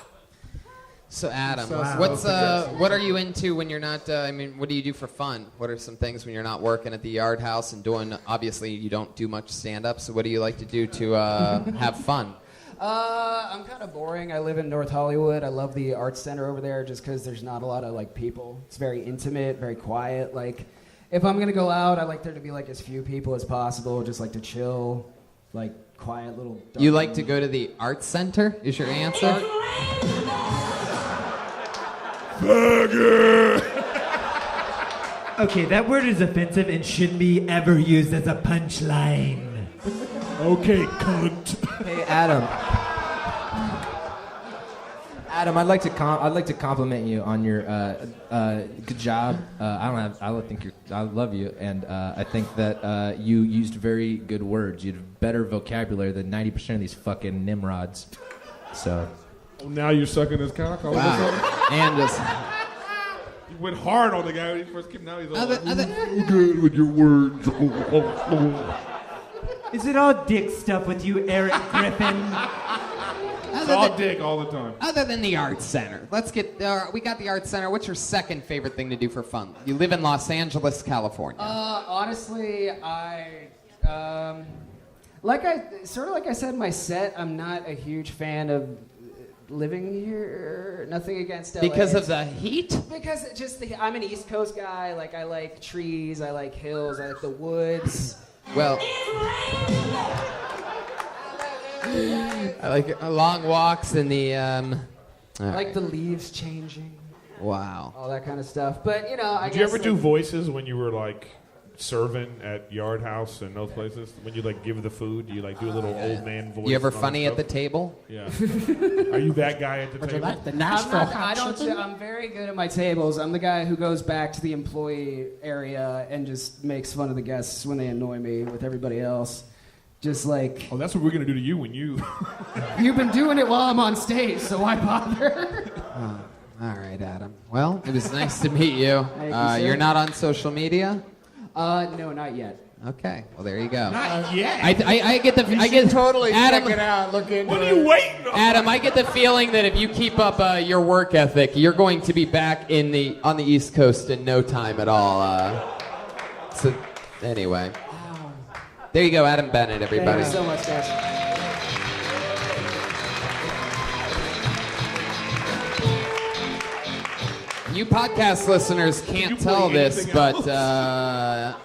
So Adam, So what are you into when you're not? What do you do for fun? What are some things when you're not working at the Yard House and doing? Obviously, you don't do much stand-up. So what do you like to do to have fun? I'm kind of boring. I live in North Hollywood. I love the Arts Center over there just because there's not a lot of people. It's very intimate, very quiet. If I'm gonna go out, I like there to be as few people as possible. Just like to chill, quiet little. You like to go to the Arts Center? Is your answer? Okay, that word is offensive and shouldn't be ever used as a punchline. Okay, cunt. Hey, Adam. Adam, I'd like to compliment you on your good job. I love you, and I think that you used very good words. You had better vocabulary than 90% of these fucking nimrods. So. Now you're sucking his cock. All of a sudden? And just. You went hard on the guy when he first came. Now he's all Good with your words. Is it all dick stuff with you, Erik Griffin? It's all dick all the time. Other than the Arts Center, let's get. We got the Arts Center. What's your second favorite thing to do for fun? You live in Los Angeles, California. Honestly, like I said in my set, I'm not a huge fan of living here. Nothing against LA. Because of the heat? Because I'm an East Coast guy. I like trees. I like hills. I like the woods. Well, I like long walks in the. I like the leaves changing. Wow. All that kind of stuff. But I Did you ever do voices when you were serving at Yard House and those places? When you give the food, you do a little old man voice. You ever and all funny that at the stuff? table? Yeah. Are you that guy at the Would you table? like the Nashville hot chicken? I'm very good at my tables. I'm the guy who goes back to the employee area and just makes fun of the guests when they annoy me with everybody else. Just Oh, that's what we're gonna do to you when you. You've been doing it while I'm on stage, so why bother? All right, Adam. Well, it was nice to meet you. Thank you, sir. You're not on social media? No, not yet. Okay. Well, there you go. Not yet. I get the. You I should get totally Adam. check it out. Look into What it. are you waiting on? Adam, I get the feeling that if you keep up your work ethic, you're going to be back on the East Coast in no time at all. So, anyway, there you go, Adam Bennett, everybody. Thank you so much, guys. You podcast listeners can't tell this, anything but else?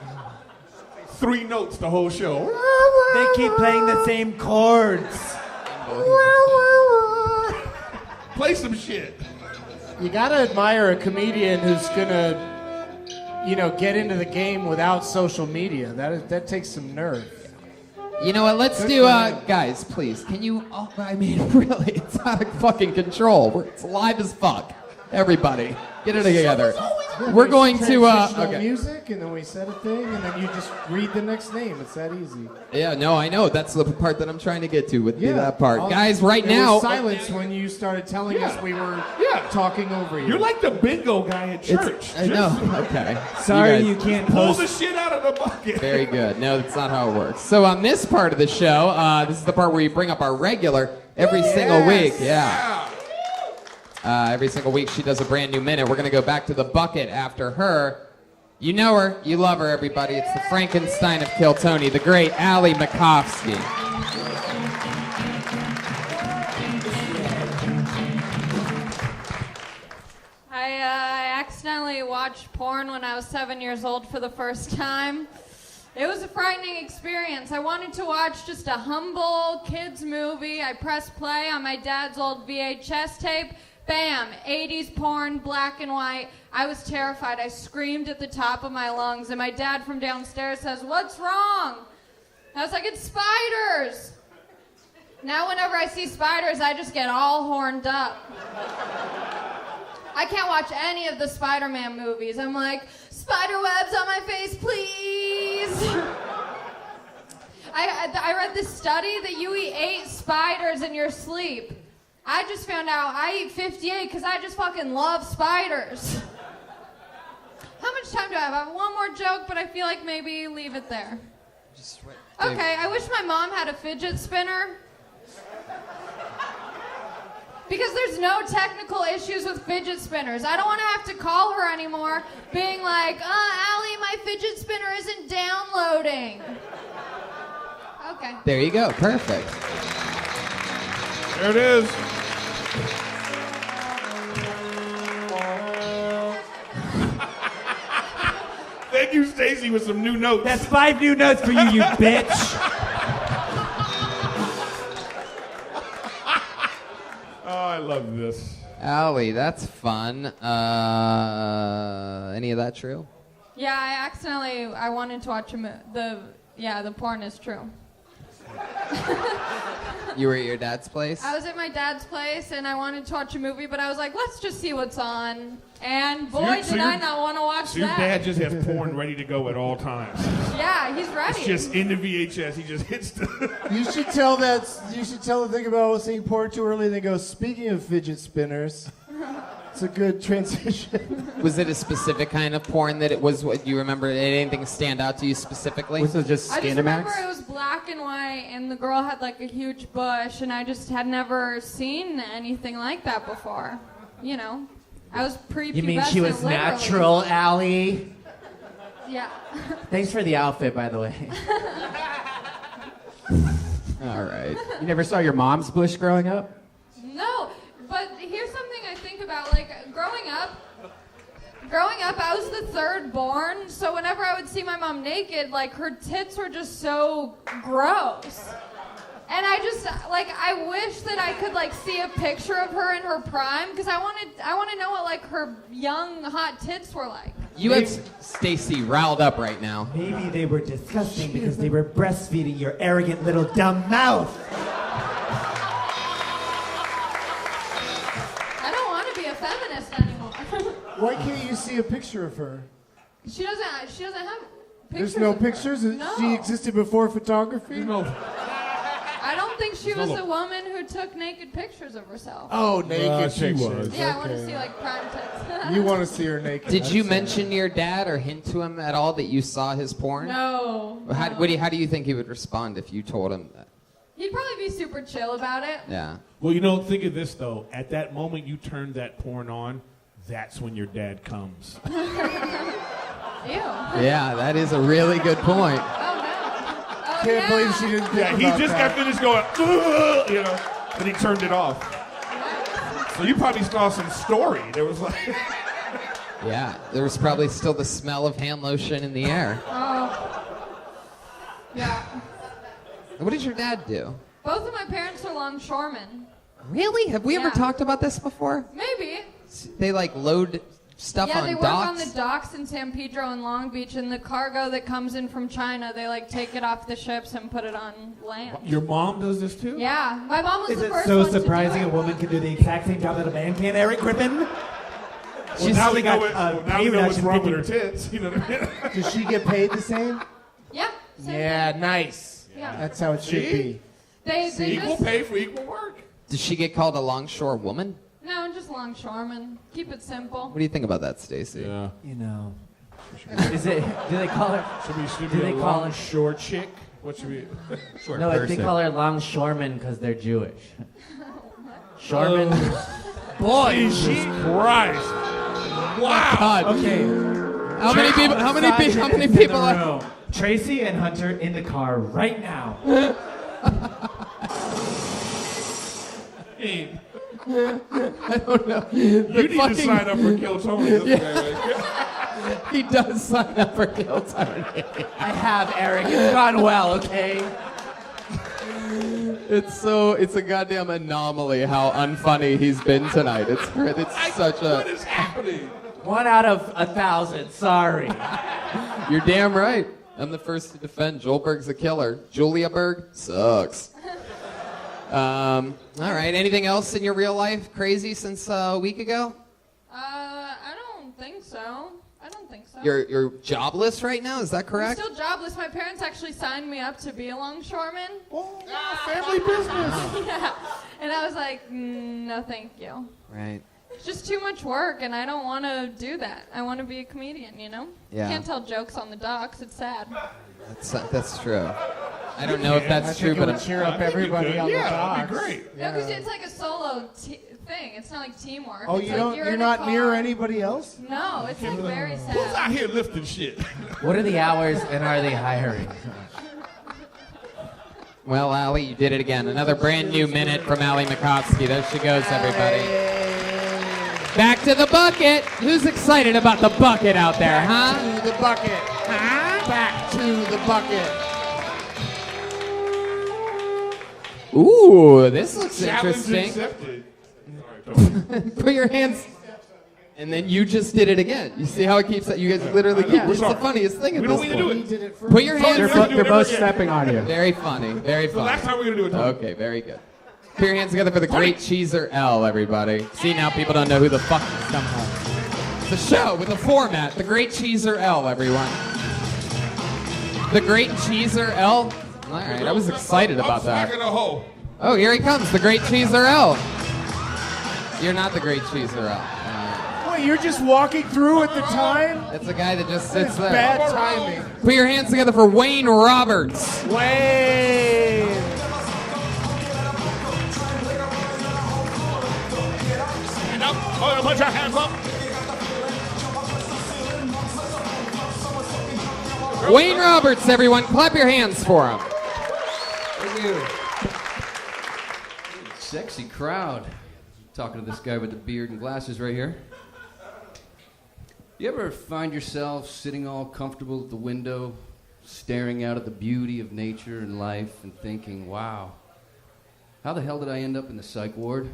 3 notes the whole show. They keep playing the same chords. Play some shit. You gotta admire a comedian who's gonna, get into the game without social media. That takes some nerve. you know what? Let's Good do, for you. guys, please. Can you? Oh, I mean, really, it's out of fucking control. It's live as fuck. Everybody, get it together. We're going to. Transitional music, and then we set a thing, and then you just read the next name. It's that easy. Yeah, no, I know. That's the part that I'm trying to get to with that part. All- Guys, right there now. was silence when you started telling us we were talking over you. You're like the bingo guy at church. I know. Okay. Sorry, guys- you can't Pull post. the shit out of the bucket. Very good. No, that's not how it works. So on this part of the show, this is the part where we bring up our regular every single week. Yeah. Every single week she does a brand new minute. We're going to go back to the bucket after her. You know her. You love her, everybody. It's the Frankenstein of Kill Tony, the great Allie Makovsky. I accidentally watched porn when I was 7 years old for the first time. It was a frightening experience. I wanted to watch just a humble kids movie. I pressed play on my dad's old VHS tape. Bam, 80s porn, black and white. I was terrified. I screamed at the top of my lungs, and my dad from downstairs says, "What's wrong?" I was like, "It's spiders." Now whenever I see spiders, I just get all horned up. I can't watch any of the Spider-Man movies. I'm like, spider webs on my face, please. I read this study that you eat 8 spiders in your sleep. I just found out I eat 58 because I just fucking love spiders. How much time do I have? I have one more joke, but I feel like maybe leave it there. Okay, I wish my mom had a fidget spinner. Because there's no technical issues with fidget spinners. I don't want to have to call her anymore being like, Allie, my fidget spinner isn't downloading. Okay. There you go. Perfect. There it is. Thank you, Stacy, with some new notes. That's 5 new notes for you, you bitch. Oh, I love this. Allie, that's fun. Any of that true? Yeah, I wanted to watch the porn is true. You were at your dad's place? I was at my dad's place and I wanted to watch a movie, but I was like, let's just see what's on. And boy, did I not want to watch So your that. dad just has porn ready to go at all times. Yeah, he's ready. It's just in the VHS. He just hits the. You should tell the thing about saying porn too early and then go, speaking of fidget spinners. It's a good transition. Was it a specific kind of porn that it was? What you remember? Did anything stand out to you specifically? Was it just I just remember it was black and white, and the girl had like a huge bush, and I just had never seen anything like that before. You know, I was prepubescent. You mean she was literally. natural, Allie? Yeah. Thanks for the outfit, by the way. All right. You never saw your mom's bush growing up? No, but here's something I think about. Like growing up, I was the third born, so whenever I would see my mom naked, like her tits were just so gross. And I wish that I could like see a picture of her in her prime, because I want to know what like her young hot tits were like. You have Stacy riled up right now. Maybe they were disgusting because they were breastfeeding your arrogant little dumb mouth. I don't want to be a feminist anymore. Why can't you see a picture of her? She doesn't have pictures. There's no of her. pictures? No. She existed before photography? No. I don't don't think she was a woman who took naked pictures of herself. Oh, naked she pictures. was. Yeah, I want to see like prime tits. You want to see her naked? Did you mention your dad or hint to him at all that you saw his porn? No. How do you think he would respond if you told him that? He'd probably be super chill about it. Yeah. Well, you know, think of this though. At that moment you turned that porn on, that's when your dad comes. Ew. Yeah, that is a really good point. Can't believe she didn't think Yeah, he about just that. got finished going, "Ugh," you know, and he turned it off. So you probably saw some story. There was like, Yeah, there was probably still the smell of hand lotion in the air. Oh. Yeah. What did your dad do? Both of my parents are longshoremen. Really? Have we ever Yeah. talked about this before? Maybe. They like load stuff Yeah, on they work docks? on the docks in San Pedro and Long Beach, and the cargo that comes in from China, they like take it off the ships and put it on land. your mom does this too? Yeah, my mom was Is the it first so one surprising to a do it. woman can do the exact same job that a man can, Erik Griffin? Well, She's now we got know, now pay we know what's reduction wrong with her 50. tits. You know what I mean? Does she get paid the same? Yeah. Same Yeah, thing. nice. Yeah. That's how it should See? be. They Equal just pay for equal work. Did she get called a longshore woman? no, just longshoremen. Keep it simple. What do you think about that, Stacy? Yeah. You know. Is it? Do they call her? Should Do be they a call long her? short chick? What should be? Short No, they person. call her longshoremen because they're Jewish. Shoremen. Boy, Jesus Christ! Wow. Okay. How many people? How many people? How many people are? Tracy and Hunter in the car right now. Hey, I don't know. you need to sign up for Kill Tony. He does sign up for Kill Tony. I have, Erik. It's gone well, okay? It's a goddamn anomaly how unfunny he's been tonight. It's such What a. is happening? 1 out of 1,000. Sorry. You're damn right. I'm the first to defend. Joel Berg's a killer. Julia Berg sucks. All right. Anything else in your real life crazy since a week ago? I don't think so. I don't think so. You're jobless right now. Is that I'm correct? still jobless. My parents actually signed me up to be a longshoreman. Oh, family business. Yeah. And I was like, no, thank you. Right. It's just too much work, and I don't want to do that. I want to be a comedian, you know? Yeah. Can't tell jokes on the docks. It's sad. That's true. I don't know if that's true, but I'm cheer up everybody on the Yeah, docks. that'd be great. No, because it's like a solo thing. It's not like teamwork. Oh, it's you like don't? You're You're in a not near car. anybody else? No, it's like very Who's out sad. here lifting shit? What are the hours and are they hiring? Well, Allie, you did it again. Another brand new minute from Allie Makovsky. There she goes, everybody. Back to the bucket. Who's excited about the bucket out there, huh? Back to the bucket. Back to the bucket. Ooh, this looks Challenge interesting. accepted. Put your hands. And then you just did it again. You see how it keeps that? You guys literally keep. We're It's the sorry. funniest thing at We this don't mean point. to do it. Put your hands. They're both stepping on you. Very funny. Very The funny. last time we're gonna do it. Tony. Okay, very good. Put your hands together for the Great Cheeser L, everybody. See, now people don't know who the fuck is somehow. The show with the format, the Great Cheeser L, everyone. The Great Cheeser L. All right, I was excited about that. Smacking a hole. Oh, here he comes, the Great Cheeser L. You're not the Great Cheeser L. Wait, you're just walking through at the time? It's a guy that just sits It's there. bad timing. Put your hands together for Wayne Roberts. Wayne. Stand up. Oh, put your hands up. Wayne Roberts, everyone. Clap your hands for him. Thank you. Sexy crowd. Talking to this guy with the beard and glasses right here. You ever find yourself sitting all comfortable at the window, staring out at the beauty of nature and life and thinking, wow, how the hell did I end up in the psych ward?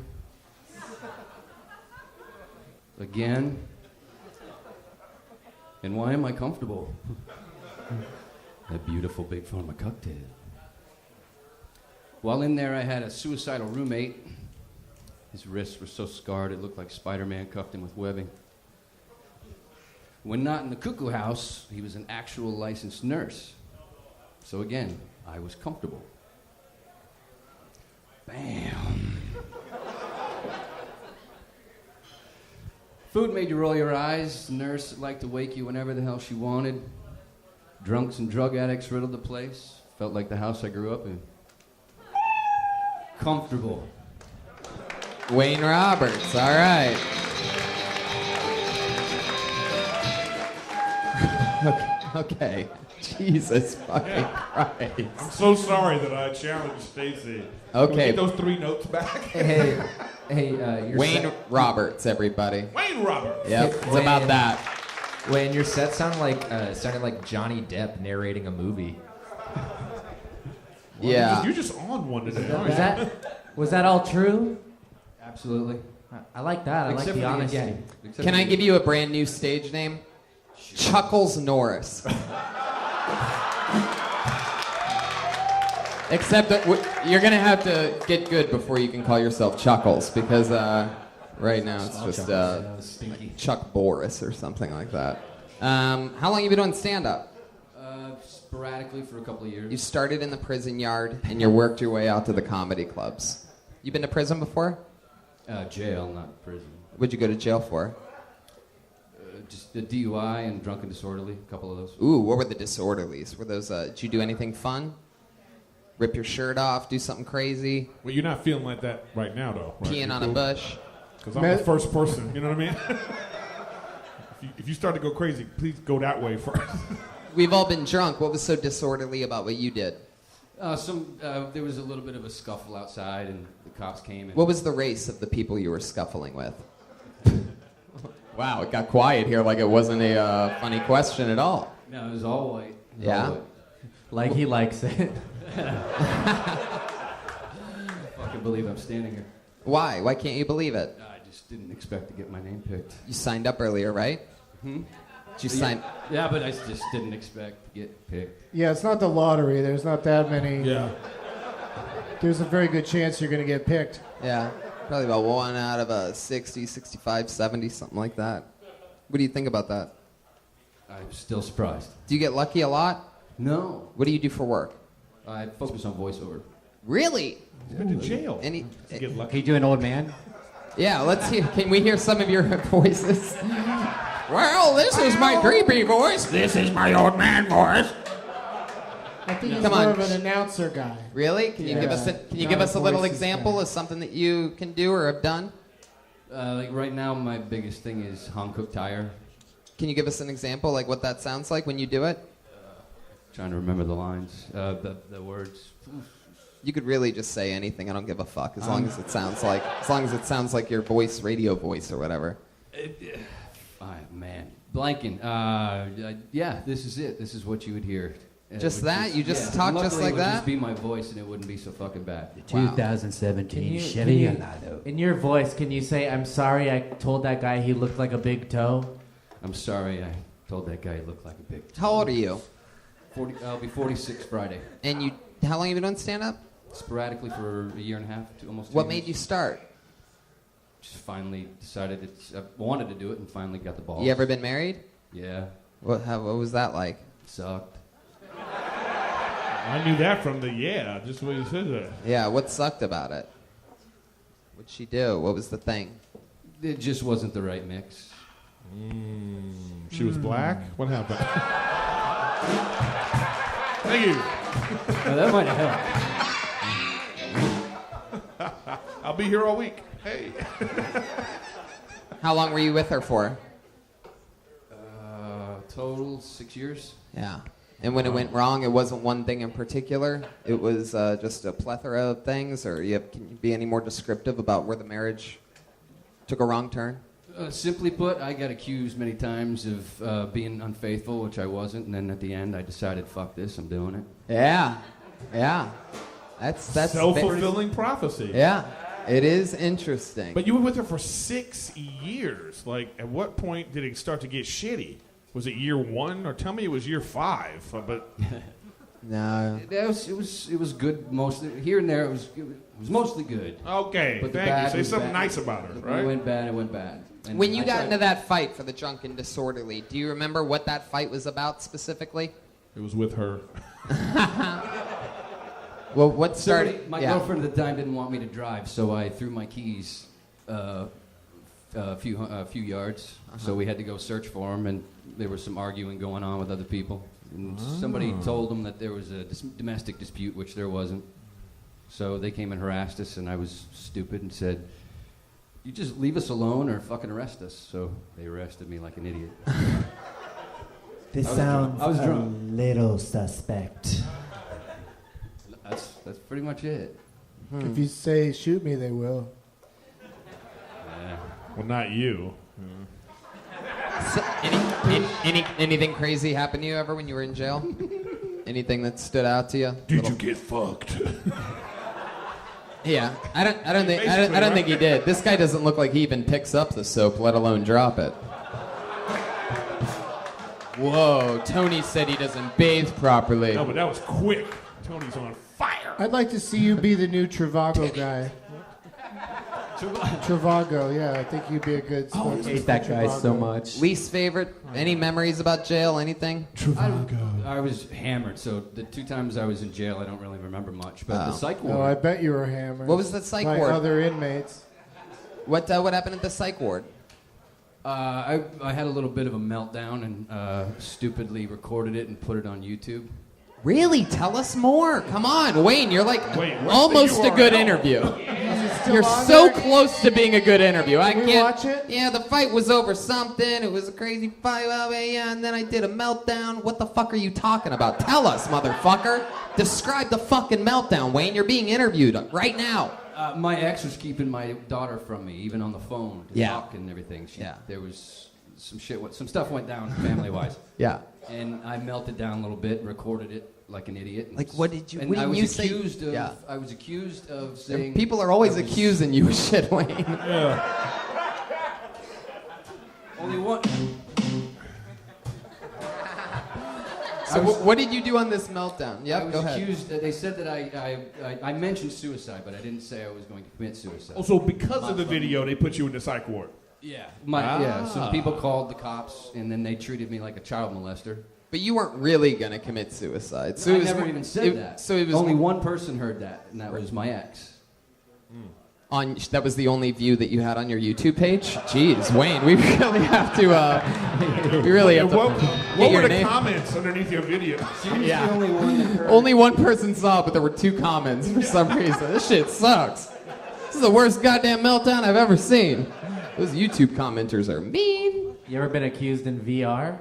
Again? And why am I comfortable? That beautiful big pharma cocktail. While in there, I had a suicidal roommate. His wrists were so scarred it looked like Spider-Man cuffed him with webbing. When not in the cuckoo house, he was an actual licensed nurse. So again, I was comfortable. Bam. Food made you roll your eyes. The nurse liked to wake you whenever the hell she wanted. Drunks and drug addicts riddled the place. Felt like the house I grew up in. Comfortable. Wayne Roberts, all right. Okay. Jesus fucking Christ. I'm so sorry that I challenged Stacy. Okay. Can we get those 3 notes back? Hey, your Wayne set- Roberts, everybody. Wayne Roberts. Yep, it's about that. Wayne, your set sounded like Johnny Depp narrating a movie. Yeah. You're just on one today. aren't you? Was that all true? Absolutely. I like that. I like Except the for the honesty. end. Except Can for I the give you a brand new stage name? Chuckles Norris. Except that you're going to have to get good before you can call yourself Chuckles, because right now it's just like Chuck Boris or something like that. How long have you been doing stand-up? Sporadically for a couple of years. You started in the prison yard and you worked your way out to the comedy clubs. You been to prison before? Jail, not prison. What'd you go to jail for? Just a DUI and drunk and disorderly, a couple of those. Ooh, what were the disorderlies? Were those, did you do anything fun? Rip your shirt off, do something crazy? Well, you're not feeling like that right now, though. Right? Peeing on a bush? Because I'm the first person, you know what I mean? if you start to go crazy, please go that way first. We've all been drunk. What was so disorderly about what you did? There was a little bit of a scuffle outside, and the cops came. And What was the race of the people you were scuffling with? Wow, it got quiet here like it wasn't a funny question at all. No, it was all white. Yeah? All white. Like he likes it. Fucking believe I'm standing here. Why? Why can't you believe it? I just didn't expect to get my name picked. You signed up earlier, right? Hmm? Did you sign? Yeah, but I just didn't expect to get picked. Yeah, it's not the lottery. There's not that many. Yeah. There's a very good chance you're going to get picked. Yeah, probably about 1 out of 60, 65, 70, something like that. What do you think about that? I'm still surprised. Do you get lucky a lot? No. What do you do for work? I focus on voiceover. Really? He's been to jail. Any? Get lucky. Can you do an old man? Yeah, let's hear. Can we hear some of your voices? Well, this is my creepy voice. This is my old man voice. I think he's Come more on. of an announcer guy. Really? Can you give us a little voices example of something that you can do or have done? Like right now, my biggest thing is home cooked tire. Can you give us an example, like what that sounds like when you do it? Trying to remember the lines, the words. You could really just say anything. I don't give a fuck as long as it sounds like your voice, radio voice or whatever. Man, blanking. Yeah, this is it. This is what you would hear. Just that? You just talk just luckily like it would that? Just be my voice, and it wouldn't be so fucking bad. 2017 Can Chevy you, Gallardo. in your voice, can you say, "I'm sorry, I told that guy he looked like a big toe"? I'm sorry, I told that guy he looked like a big. How old are you? 40. I'll be 46 Friday. And how long have you been doing stand-up? Sporadically for a year and a half, almost 2 What years. made you start? Just finally decided I wanted to do it, and finally got the balls. You ever been married? Yeah. What was that like? Sucked. I knew that from just the way you said that. Yeah, what sucked about it? What'd she do? What was the thing? It just wasn't the right mix. She was black? What happened? Thank you. Well, that might have helped. I'll be here all week. Hey. How long were you with her for? Total 6 years. Yeah. And when it went wrong, it wasn't one thing in particular. It was just a plethora of things. Or can you be any more descriptive about where the marriage took a wrong turn? Simply put, I got accused many times of being unfaithful, which I wasn't, and then at the end I decided, fuck this, I'm doing it. Yeah. That's self-fulfilling prophecy. Yeah, it is interesting. But you were with her for 6 years. Like, at what point did it start to get shitty? Was it year 1, or tell me it was year 5? But no, it was good mostly. Here and there, it was mostly good. Okay, But the thank you. bad Say was something bad. nice about her, When right? it went bad, it went bad. And when you I got tried- into that fight for the drunk and disorderly, do you remember what that fight was about specifically? It was with her. Well, what started? My girlfriend at the time didn't want me to drive, so I threw my keys a few yards. So we had to go search for them, and there was some arguing going on with other people. And somebody told them that there was a domestic dispute, which there wasn't. So they came and harassed us, and I was stupid and said, "You just leave us alone or fucking arrest us." So they arrested me like an idiot. This sounds I was a drunk. little suspect. That's pretty much it. If you say shoot me, they will. Yeah. Well, not you. So, anything crazy happen to you ever when you were in jail? Anything that stood out to you? Did you get fucked? Yeah, I don't think he did. This guy doesn't look like he even picks up the soap, let alone drop it. Whoa, Tony said he doesn't bathe properly. No, but that was quick. Tony's on fire. I'd like to see you be the new Travago guy. Travago, yeah, I think you'd be a good spokesman. I hate that guy so much. Least favorite? Any memories about jail? Anything? I was hammered, so the 2 times I was in jail, I don't really remember much. But the psych ward. Oh, I bet you were hammered. What was the psych by ward? Other inmates. What happened at the psych ward? I had a little bit of a meltdown and stupidly recorded it and put it on YouTube. Really? Tell us more. Come on, Wayne. You're like almost a good interview. You're so close to being a good interview. I Can we can't watch it? Yeah, the fight was over something. It was a crazy fight. Yeah, and then I did a meltdown. What the fuck are you talking about? Tell us, motherfucker. Describe the fucking meltdown, Wayne. You're being interviewed right now. My ex was keeping my daughter from me, even on the phone, to talk and everything. There was some stuff went down family-wise. Yeah. And I melted down a little bit, recorded it like an idiot. Like, what did you? And What I did was you say? accused of. Yeah. I was accused of saying. People are always accusing you of shit, Wayne. Yeah. Only one. So what did you do on this meltdown? I Yep, was go ahead. accused. They said that I mentioned suicide, but I didn't say I was going to commit suicide. Also, because of the video, they put you in the psych ward. Yeah. Some people called the cops, and then they treated me like a child molester. But you weren't really gonna commit suicide. So I it was never even said that. So it was only one person heard that, and that was my ex. That was the only view that you had on your YouTube page? Jeez, Wayne, we really have to. We really have to. What get your were the name. comments underneath your video? Yeah. The only one that heard. Only one person saw it, but there were 2 comments for some reason. This shit sucks. This is the worst goddamn meltdown I've ever seen. Those YouTube commenters are mean. You ever been accused in VR?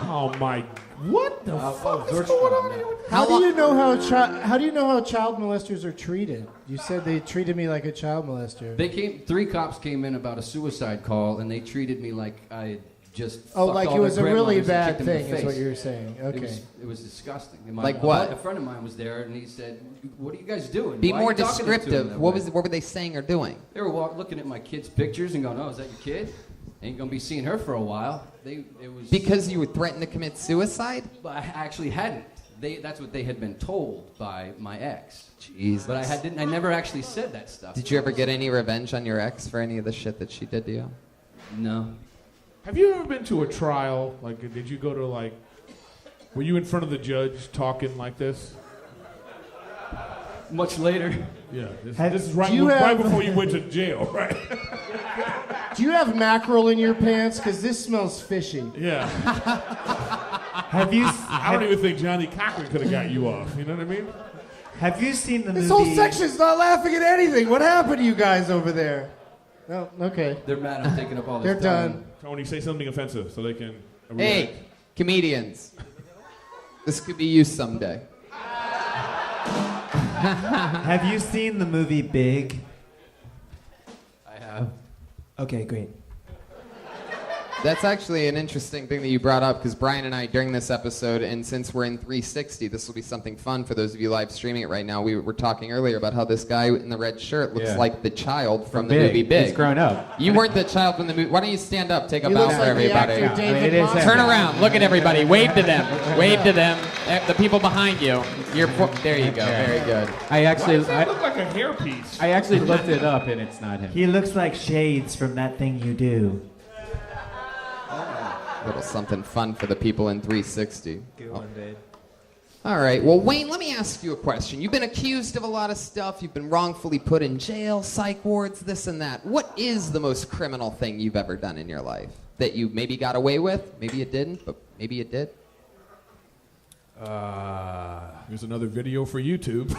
Oh my! What the fuck is going on here? How do you know how child molesters are treated? You said they treated me like a child molester. 3 cops came in about a suicide call, and they treated me like I just. Oh, fucked like all it was their a really grandmothers and bad kicked them in thing, the is what face. you're saying. Okay. It was disgusting. And Like what? A friend of mine was there, and he said, "What are you guys doing? Be Why are more you talking to them descriptive. that What way?" were they saying or doing? They were looking at my kids' pictures and going, "Oh, is that your kid? Ain't gonna be seeing her for a while." It was Because you were threatened to commit suicide? But I actually hadn't. That's what they had been told by my ex. Jesus. But I never actually said that stuff. Did you ever get any revenge on your ex for any of the shit that she did to you? No. Have you ever been to a trial? Like, did you go to were you in front of the judge talking like this? Much later. Yeah. This is right before you went to jail, right? Do you have mackerel in your pants? Because this smells fishy. Yeah. Have you? I don't even think Johnny Cochran could have got you off. You know what I mean? Have you seen the movie? This whole section's not laughing at anything. What happened to you guys over there? Oh, okay. They're mad I'm taking up all this They're time. done. Tony, say something offensive so they can. Hey, comedians. This could be you someday. Have you seen the movie Big? I have. Okay, great. That's actually an interesting thing that you brought up because Brian and I, during this episode, and since we're in 360, this will be something fun for those of you live streaming it right now. We were talking earlier about how this guy in the red shirt looks like the child from the movie Big. He's grown up. You weren't the child from the movie. Why don't you stand up, take a bow for everybody? Yeah. Turn around, look at everybody, wave to them, wave to them. The people behind you. There you go, very good. I actually, Why does that look like a hairpiece? I actually looked it up, and it's not him. He looks like Shades from That Thing You Do. A little something fun for the people in 360. Good one, babe. All right. Well, Wayne, let me ask you a question. You've been accused of a lot of stuff. You've been wrongfully put in jail, psych wards, this and that. What is the most criminal thing you've ever done in your life that you maybe got away with? Maybe you didn't, but maybe you did. Here's another video for YouTube.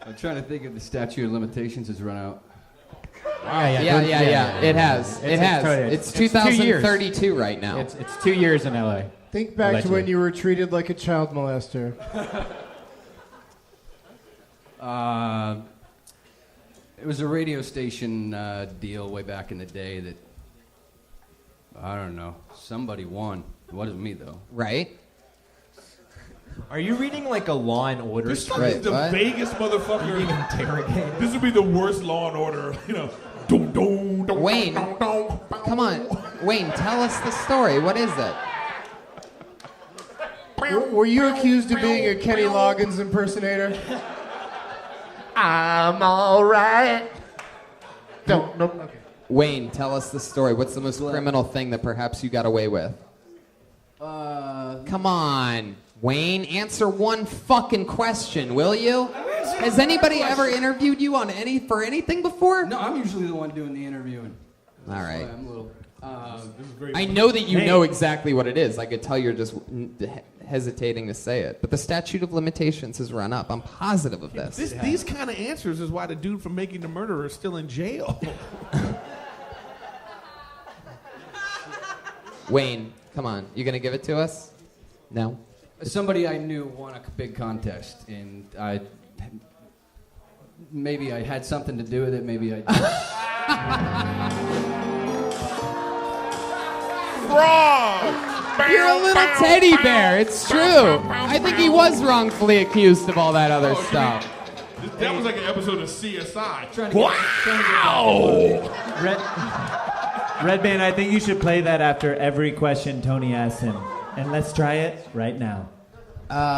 I'm trying to think if the statute of limitations has run out. Yeah. It has. It's 2032 right now. It's 2 years in LA. Think back to when you were treated like a child molester. It was a radio station deal way back in the day that, I don't know, somebody won. It wasn't me, though. Right? Are you reading like a Law and Order This script? is the vaguest motherfucker. This would be the worst Law and Order, you know. Wayne, come on. Wayne, tell us the story. What is it? Were you accused of being a Kenny Loggins impersonator? I'm all right. Okay. Wayne, tell us the story. What's the most criminal thing that perhaps you got away with? Come on, Wayne, answer one fucking question, will you? Has anybody ever interviewed you on for anything before? No, I'm usually the one doing the interviewing. All right. I'm a little. I know that you know exactly what it is. I could tell you're just hesitating to say it. But the statute of limitations has run up. I'm positive of this. These kind of answers is why the dude from Making the Murderer is still in jail. Wayne, come on. You going to give it to us? No? Somebody I knew won a big contest, and maybe I had something to do with it, maybe I didn't. Frog! You're a little teddy bear. It's true. I think he was wrongfully accused of all that other stuff. That was like an episode of CSI. Red Band, I think you should play that after every question Tony asks him. And let's try it right now.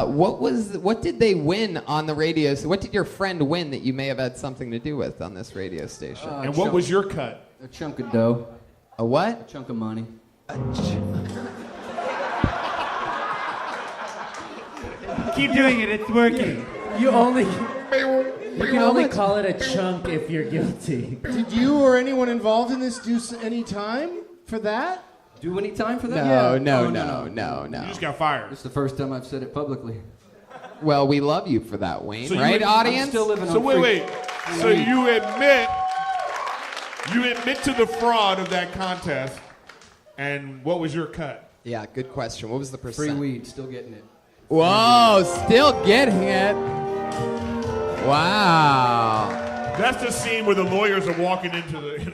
What did they win on the radio? What did your friend win that you may have had something to do with on this radio station? And what was your cut? A chunk of dough. A what? A chunk of money. Keep doing it, it's working. You can only call it a chunk if you're guilty. Did you or anyone involved in this do any time for that? Do any time for that? No. You just got fired. It's the first time I've said it publicly. Well, we love you for that, Wayne. So right, audience? I'm still living on So free. wait. So you admit to the fraud of that contest, and what was your cut? Yeah, good question. What was the percent? Free weed, still getting it. Whoa, still getting it. Wow. That's the scene where the lawyers are walking into the.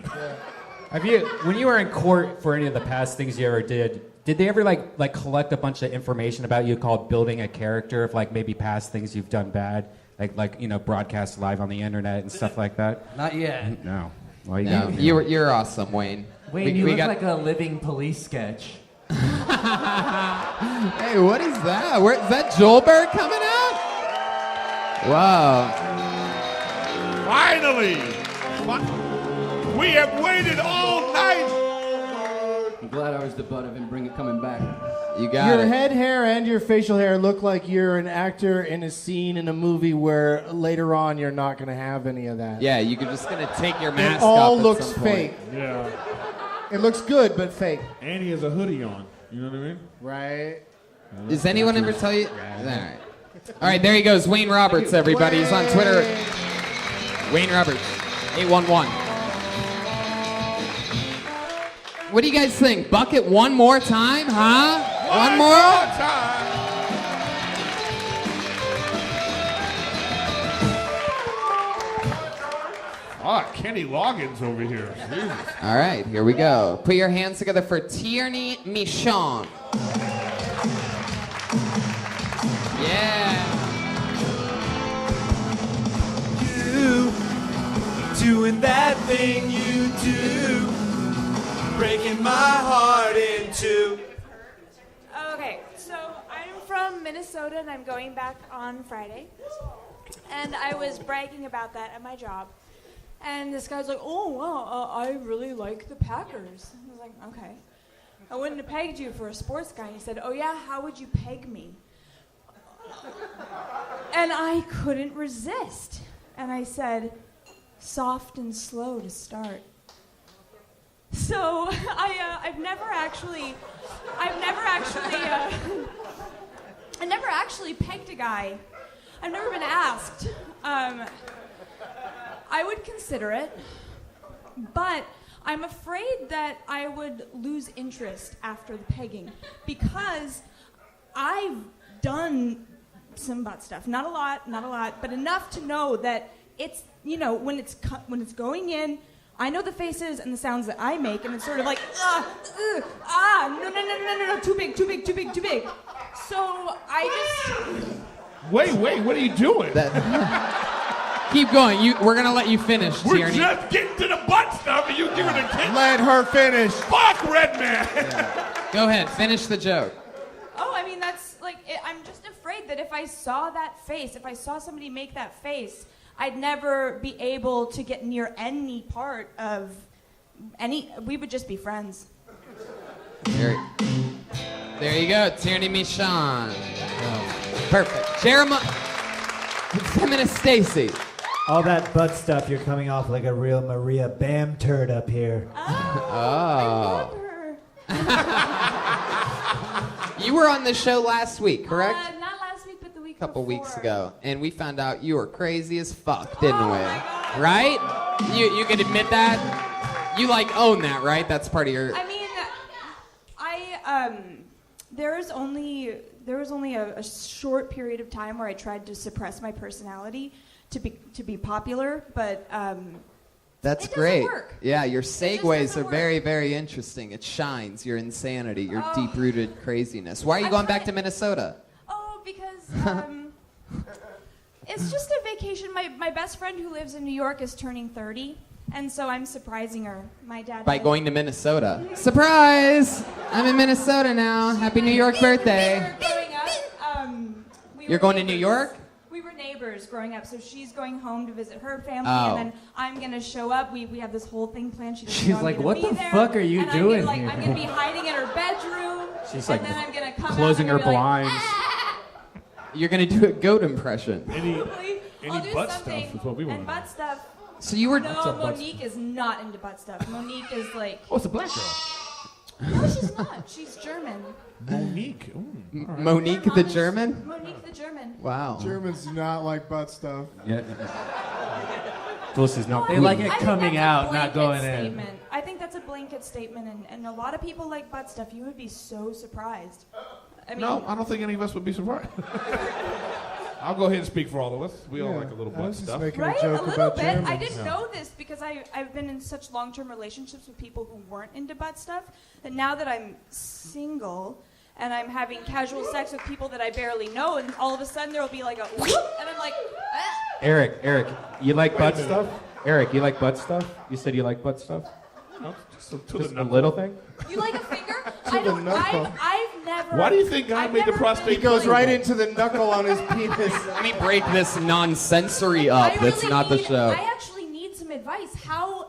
When you were in court for any of the past things you ever did they ever like collect a bunch of information about you called building a character of like maybe past things you've done bad, like broadcast live on the internet and stuff like that? Not yet. No. Well, you're awesome, Wayne. Wayne, you look like a living police sketch. Hey, what is that? Is that Joelberg coming out? Wow. Finally! We have waited all night! I'm glad I was the butt of him coming back. You got Your it. head hair and your facial hair look like you're an actor in a scene in a movie where later on you're not going to have any of that. Yeah, you're just going to take your mask It all off at looks some point. fake. Yeah. It looks good, but fake. And he has a hoodie on. You know what I mean? Right. Does anyone ever tell you? All right. All right, there he goes. Wayne Roberts, everybody. He's on Twitter. Wayne Roberts, 811. What do you guys think? Bucket one more time, huh? One more? Kenny Loggins over here. Jesus. All right, here we go. Put your hands together for Tierney Michon. Yeah. You doing that thing you do, breaking my heart in two. Okay, so I'm from Minnesota and I'm going back on Friday. And I was bragging about that at my job. And this guy's like, oh, wow, I really like the Packers. I was like, okay. I wouldn't have pegged you for a sports guy. And he said, oh yeah, how would you peg me? And I couldn't resist. And I said, soft and slow to start. So I've never actually pegged a guy. I've never been asked. I would consider it, but I'm afraid that I would lose interest after the pegging because I've done some butt stuff. Not a lot, but enough to know that it's, when it's going in, I know the faces and the sounds that I make, and it's sort of like, no, too big. So I just... Wait, what are you doing? Keep going. We're going to let you finish, We're Tierney. just getting to the butt stuff, and you giving a kick? Let her finish. Fuck, Redman! Go ahead. Finish the joke. Oh, I mean, that's like, I'm just afraid that if I saw that face, if I saw somebody make that face, I'd never be able to get near any part of we would just be friends. There you go, Tierney Michon. Perfect. Jeremiah, Feminist Stacy. All that butt stuff, you're coming off like a real Maria Bam turd up here. Oh. You were on the show last week, correct? Not last week, but the week A couple before. weeks ago, and we found out you were crazy as fuck, didn't we? Right? You can admit that. You own that, right? That's part of your. I mean, there was only a short period of time where I tried to suppress my personality to be popular, but That's it great. doesn't work. Yeah, your segues are very, very interesting. It shines your insanity, your deep-rooted craziness. Why are you going back to Minnesota? Oh, because it's just a vacation. My best friend who lives in New York is turning 30, and so I'm surprising her. My dad. By going to Minnesota. Surprise! I'm in Minnesota now. Happy New York birthday. Growing up, You're going to New York? We were neighbors growing up, so she's going home to visit her family, Oh. and then I'm gonna show up. We have this whole thing planned. She's like, what the fuck are you and doing I'm here? gonna be hiding in her bedroom. She's and like then I'm gonna come closing out her and be blinds. You're going to do a goat impression. Any I'll do butt something. stuff is what we want. And butt stuff. So you were. No, Monique is not into butt stuff. Monique is like. Oh, it's a black girl. No, she's not. She's German. Monique. Monique the German? Monique the German. Wow. Germans do not like butt stuff. Yeah. This is not. They like it I think coming that's a out, not blanket going in. statement. I think that's a blanket statement, and a lot of people like butt stuff. You would be so surprised. I mean, No, I don't think any of us would be surprised. I'll go ahead and speak for all of us. We all like a little butt stuff. right? A little bit. I didn't know this because I've been in such long-term relationships with people who weren't into butt stuff. That now that I'm single and I'm having casual sex with people that I barely know, and all of a sudden there will be like a whoop, and I'm like, ah. Eric, you like butt stuff? Eric, you like butt stuff? You said you like butt stuff? No, just a little thing? You like a finger? I don't. I've never. Why do you think God made the prostate? He goes right into the knuckle on his penis. Let me break this nonsensory up. That's not the show. I actually need some advice. How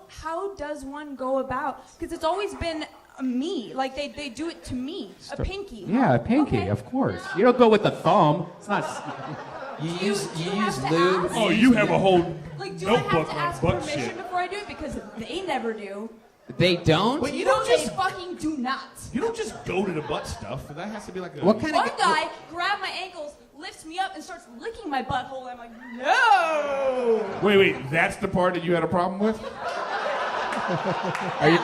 does one go about? Because it's always been me. Like they do it to me. A pinky. Yeah, a pinky, of course. You don't go with the thumb. It's not. You use to lube. ask? Oh, you have a whole Like, do I have notebook to on ask butt permission shit. before I do it? Because they never do. They don't? But you No, don't they just fucking do not. you don't just go to the butt stuff. That has to be like a. What kind One of guy grabbed my ankles, lifts me up, and starts licking my butthole. I'm like, no. Wait, that's the part that you had a problem with? Are you?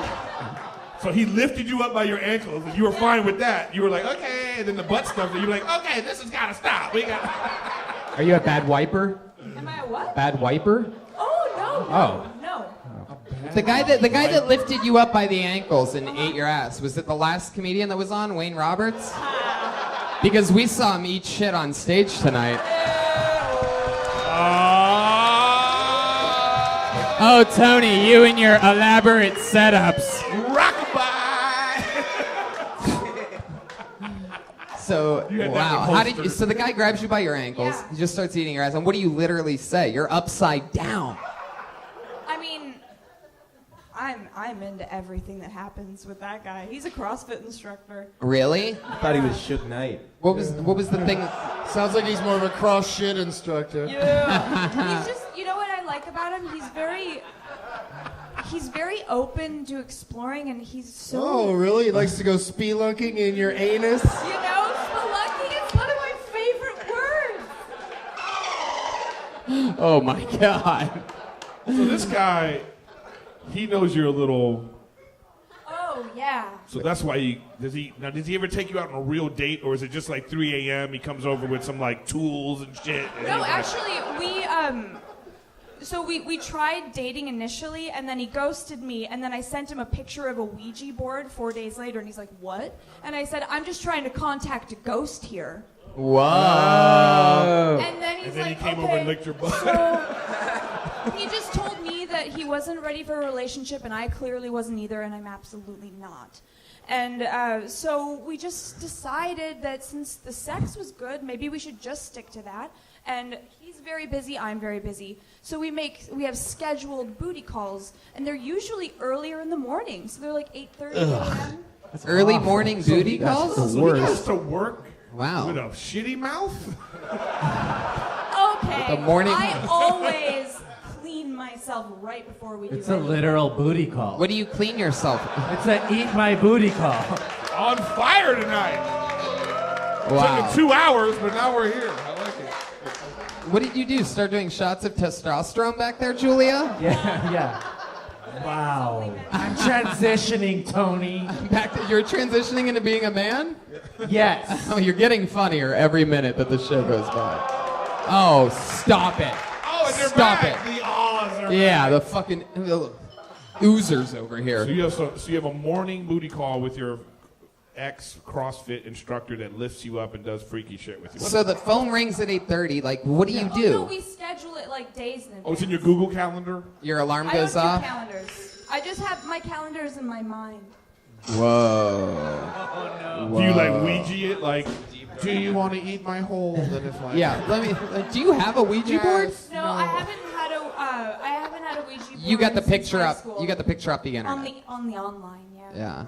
So he lifted you up by your ankles, and you were fine with that. You were like, okay. And then the butt stuff, and you were like, okay, this has got to stop. We got. Are you a bad wiper? Am I a what? Bad wiper? Oh, no. Oh. No. The guy that lifted you up by the ankles and ate your ass, was it the last comedian that was on, Wayne Roberts? Because we saw him eat shit on stage tonight. Oh, Tony, you and your elaborate setups. So, You had that wow. one How did you, holstered. so the guy grabs you by your ankles, he just starts eating your ass, and what do you literally say? You're upside down. I mean, I'm into everything that happens with that guy. He's a CrossFit instructor. Really? I thought he was Suge Knight. What was the thing? Sounds like he's more of a cross shit instructor. Yeah. He's just, you know what I like about him? He's very open to exploring, and he's so. Oh, really? He likes to go spelunking in your anus? You know, spelunking is one of my favorite words. Oh my God. So this guy, he knows you're a little. Oh yeah. So that's why does he ever take you out on a real date, or is it just like 3 a.m. he comes over with some like tools and shit? And No, actually, we tried dating initially, and then he ghosted me, and then I sent him a picture of a Ouija board 4 days later, and he's like, "What?" And I said, "I'm just trying to contact a ghost here." Whoa. And then he's he came okay, over and licked your butt. So he just told me that he wasn't ready for a relationship, and I clearly wasn't either, and I'm absolutely not. And so we just decided that since the sex was good, maybe we should just stick to that. And he's very busy, I'm very busy. So we have scheduled booty calls, and they're usually earlier in the morning. So they're like 8:30 a.m. Early morning booty calls? So he goes to work Wow. with a shitty mouth? Okay. The morning- I always clean myself right before we do It's a anything. literal booty call. What do you clean yourself? It's a eat my booty call. On fire tonight. Wow. Took him 2 hours, but now we're here. I like it. What did you do? Start doing shots of testosterone back there, Julia? Yeah. Wow. I'm transitioning, Tony. You're transitioning into being a man? Yes. Oh, you're getting funnier every minute that the show goes by. Oh, stop it. Oh, and they're Stop back. it. The ahs are Yeah, back. the fucking oozers over here. So you have a morning booty call with your ex-CrossFit instructor that lifts you up and does freaky shit with you. So the phone rings at 8:30. Like, what do you Oh, do? no, we schedule it like days in advance. Oh, it's in your Google Calendar? Your alarm I goes don't off? do calendars. I just have my calendars in my mind. Whoa. Do you like Ouija it? Like, do you want to eat my hole? Then it's like, Yeah, do you have a Ouija board? No, I haven't had a Ouija board. You got the since picture high up. school. You got the picture up the internet. On the online, yeah. Yeah.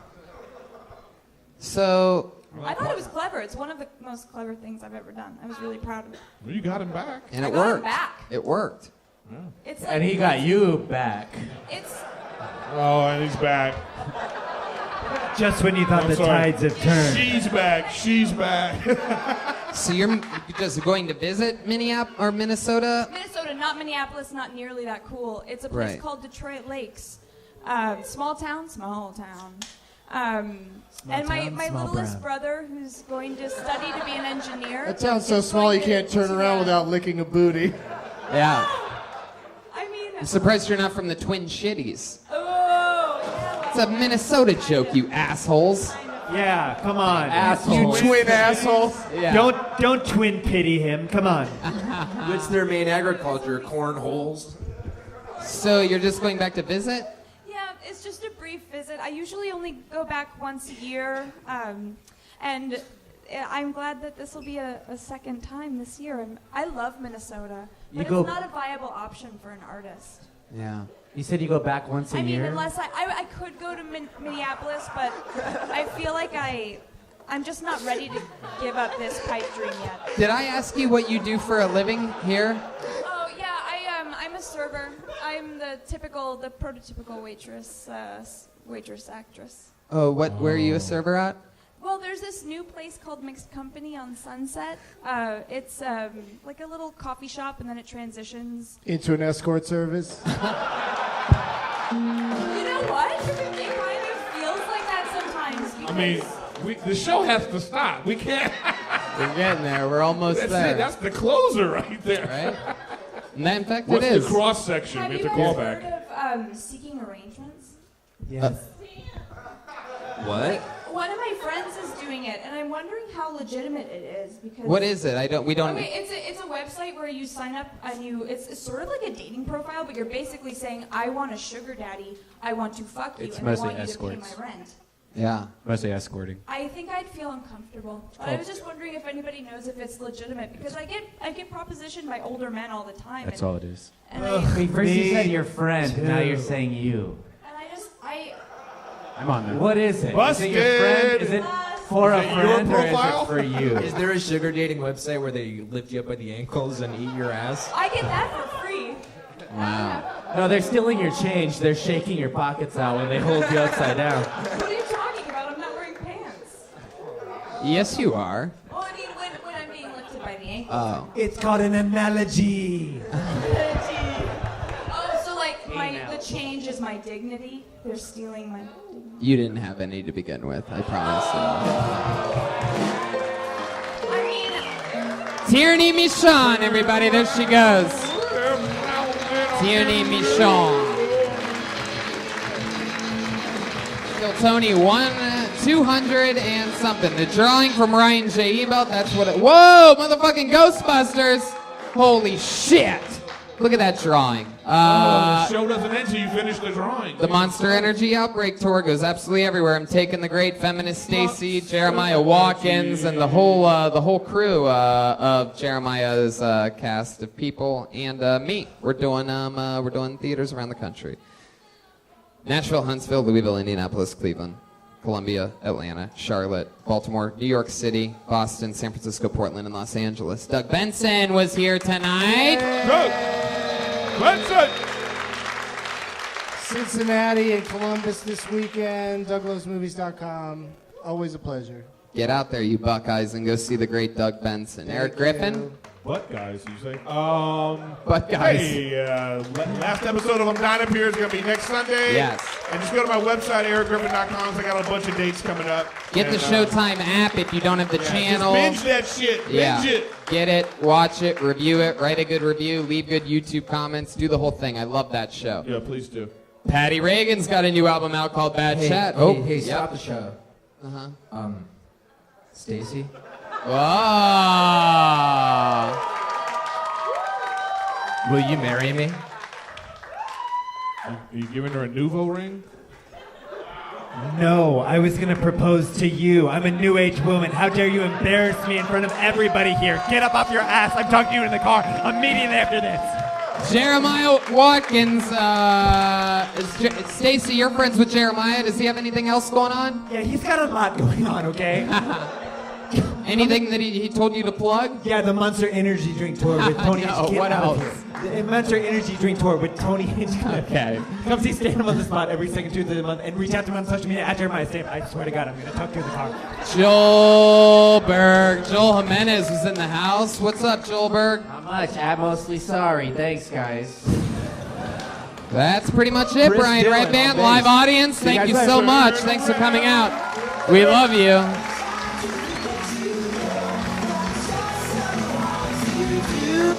So. I thought it was clever. It's one of the most clever things I've ever done. I was really proud of it. Well, you got him back. And I it got him worked. back. It worked. It's And like- he got you back. It's Oh, and he's back. Just when you thought I'm the sorry. tides have turned. She's back. She's back. So you're just going to visit Minneapolis or Minnesota? Minnesota, not Minneapolis, not nearly that cool. It's a place Right. called Detroit Lakes. Small town. And my small littlest brown. brother, who's going to study to be an engineer. That sounds so is small going you can't turn to, around without licking a booty. Yeah. I mean, I'm surprised you're not from the Twin Shitties. oh, yeah, It's a Minnesota joke, you assholes. Yeah, come on. You twin assholes. Yeah. Don't twin pity him. Come on. What's their main agriculture? Cornholes? So you're just going back to visit? yeah, it's just a brief visit. I usually only go back once a year, and I'm glad that this will be a second time this year. And I love Minnesota, You but go- it's not a viable option for an artist. Yeah. You said you go back once a I mean, year? unless I could go to Minneapolis, but I feel like I'm just not ready to give up this pipe dream yet. Did I ask you what you do for a living here? Oh yeah, I'm a server. I'm the prototypical waitress actress. Oh, where are you a server at? Well, there's this new place called Mixed Company on Sunset. It's like a little coffee shop, and then it transitions. Into an escort service. You know what? It kind of feels like that sometimes. I mean, the show has to stop. We can't. We're getting there. We're almost That's there. it. That's the closer right there. Right? And that, in fact, What's it is. the cross section? Have We you have to call guys back. heard of Seeking Arrangements? Yes. What? One of my friends is doing it, and I'm wondering how legitimate it is because. What is it? We don't. Okay, it's a website where you sign up and it's sort of like a dating profile, but you're basically saying, I want a sugar daddy, I want to fuck you, It's and I mostly want you escorts. to pay my rent. Yeah. Mostly escorting. I think I'd feel uncomfortable. But I was just wondering if anybody knows if it's legitimate because I get propositioned by older men all the time. That's and, all it is. And Wait, first you Me said your friend, now too. you're saying you. I just I'm on there. What is it? Busted. Is it your friend? Is it for a Is it your friend or is profile? it for you? Is there a sugar dating website where they lift you up by the ankles and eat your ass? I get that for free. Wow. No, they're stealing your change. They're shaking your pockets out when they hold you upside down. What are you talking about? I'm not wearing pants. Yes, you are. Well, I mean, when I'm being lifted by the ankles. Oh. It's called an analogy. Oh, so like the change is my dignity. They're stealing my dignity. You didn't have any to begin with, I promise. Tierney Michon, everybody. There she goes. Tierney Michon. Still Tony, 200 and something. The drawing from Ryan J. Ebelt, that's what it... Whoa, motherfucking Ghostbusters. Holy shit. Look at that drawing. The show doesn't end until you finish the drawing. The Monster Energy Outbreak Tour goes absolutely everywhere. I'm taking the great feminist Stacy, Jeremiah Watkins, and the whole crew of Jeremiah's cast of people, and me. We're doing theaters around the country. Nashville, Huntsville, Louisville, Indianapolis, Cleveland, Columbia, Atlanta, Charlotte, Baltimore, New York City, Boston, San Francisco, Portland, and Los Angeles. Doug Benson was here tonight. Doug Benson! Cincinnati and Columbus this weekend. DougLovesMovies.com. Always a pleasure. Get out there, you Buckeyes, and go see the great Doug Benson. Eric Griffin? What guys, you say? What guys? Hey, last episode of I'm Dying Up Here is going to be next Sunday. Yes. And just go to my website, ericgriffin.com. I got a bunch of dates coming up. Get the Showtime app if you don't have the channel. Just binge that shit. Binge it. Get it, watch it, review it, write a good review, leave good YouTube comments, do the whole thing. I love that show. Yeah, please do. Patty Reagan's got a new album out called Bad Chat. Hey, stop the show. Uh-huh. Stacy? Whoa. Will you marry me? Are you giving her a nouveau ring? No, I was going to propose to you. I'm a new age woman. How dare you embarrass me in front of everybody here? Get up off your ass. I'm talking to you in the car immediately after this. Jeremiah Watkins, Stacy, you're friends with Jeremiah. Does he have anything else going on? Yeah, he's got a lot going on, okay? Anything that he told you to plug? Yeah, the Monster Energy Drink Tour with Tony No, Hinchcliffe. what else? The Monster Energy Drink Tour with Tony Hinchcliffe. Okay. Come see Stand Up on the Spot every second Tuesday of the month and reach out to me on social media at Jeremiah Stamp. I swear to God, I'm going to talk to you in the car. Joel Berg. Joel Jimenez was in the house. What's up, Joel Berg? Not much. I'm mostly sorry. Thanks, guys. That's pretty much it, Chris Brian Dillon Red Band, on live bass. audience. See you Thank guys you later. so much. Thanks for coming out. We love you.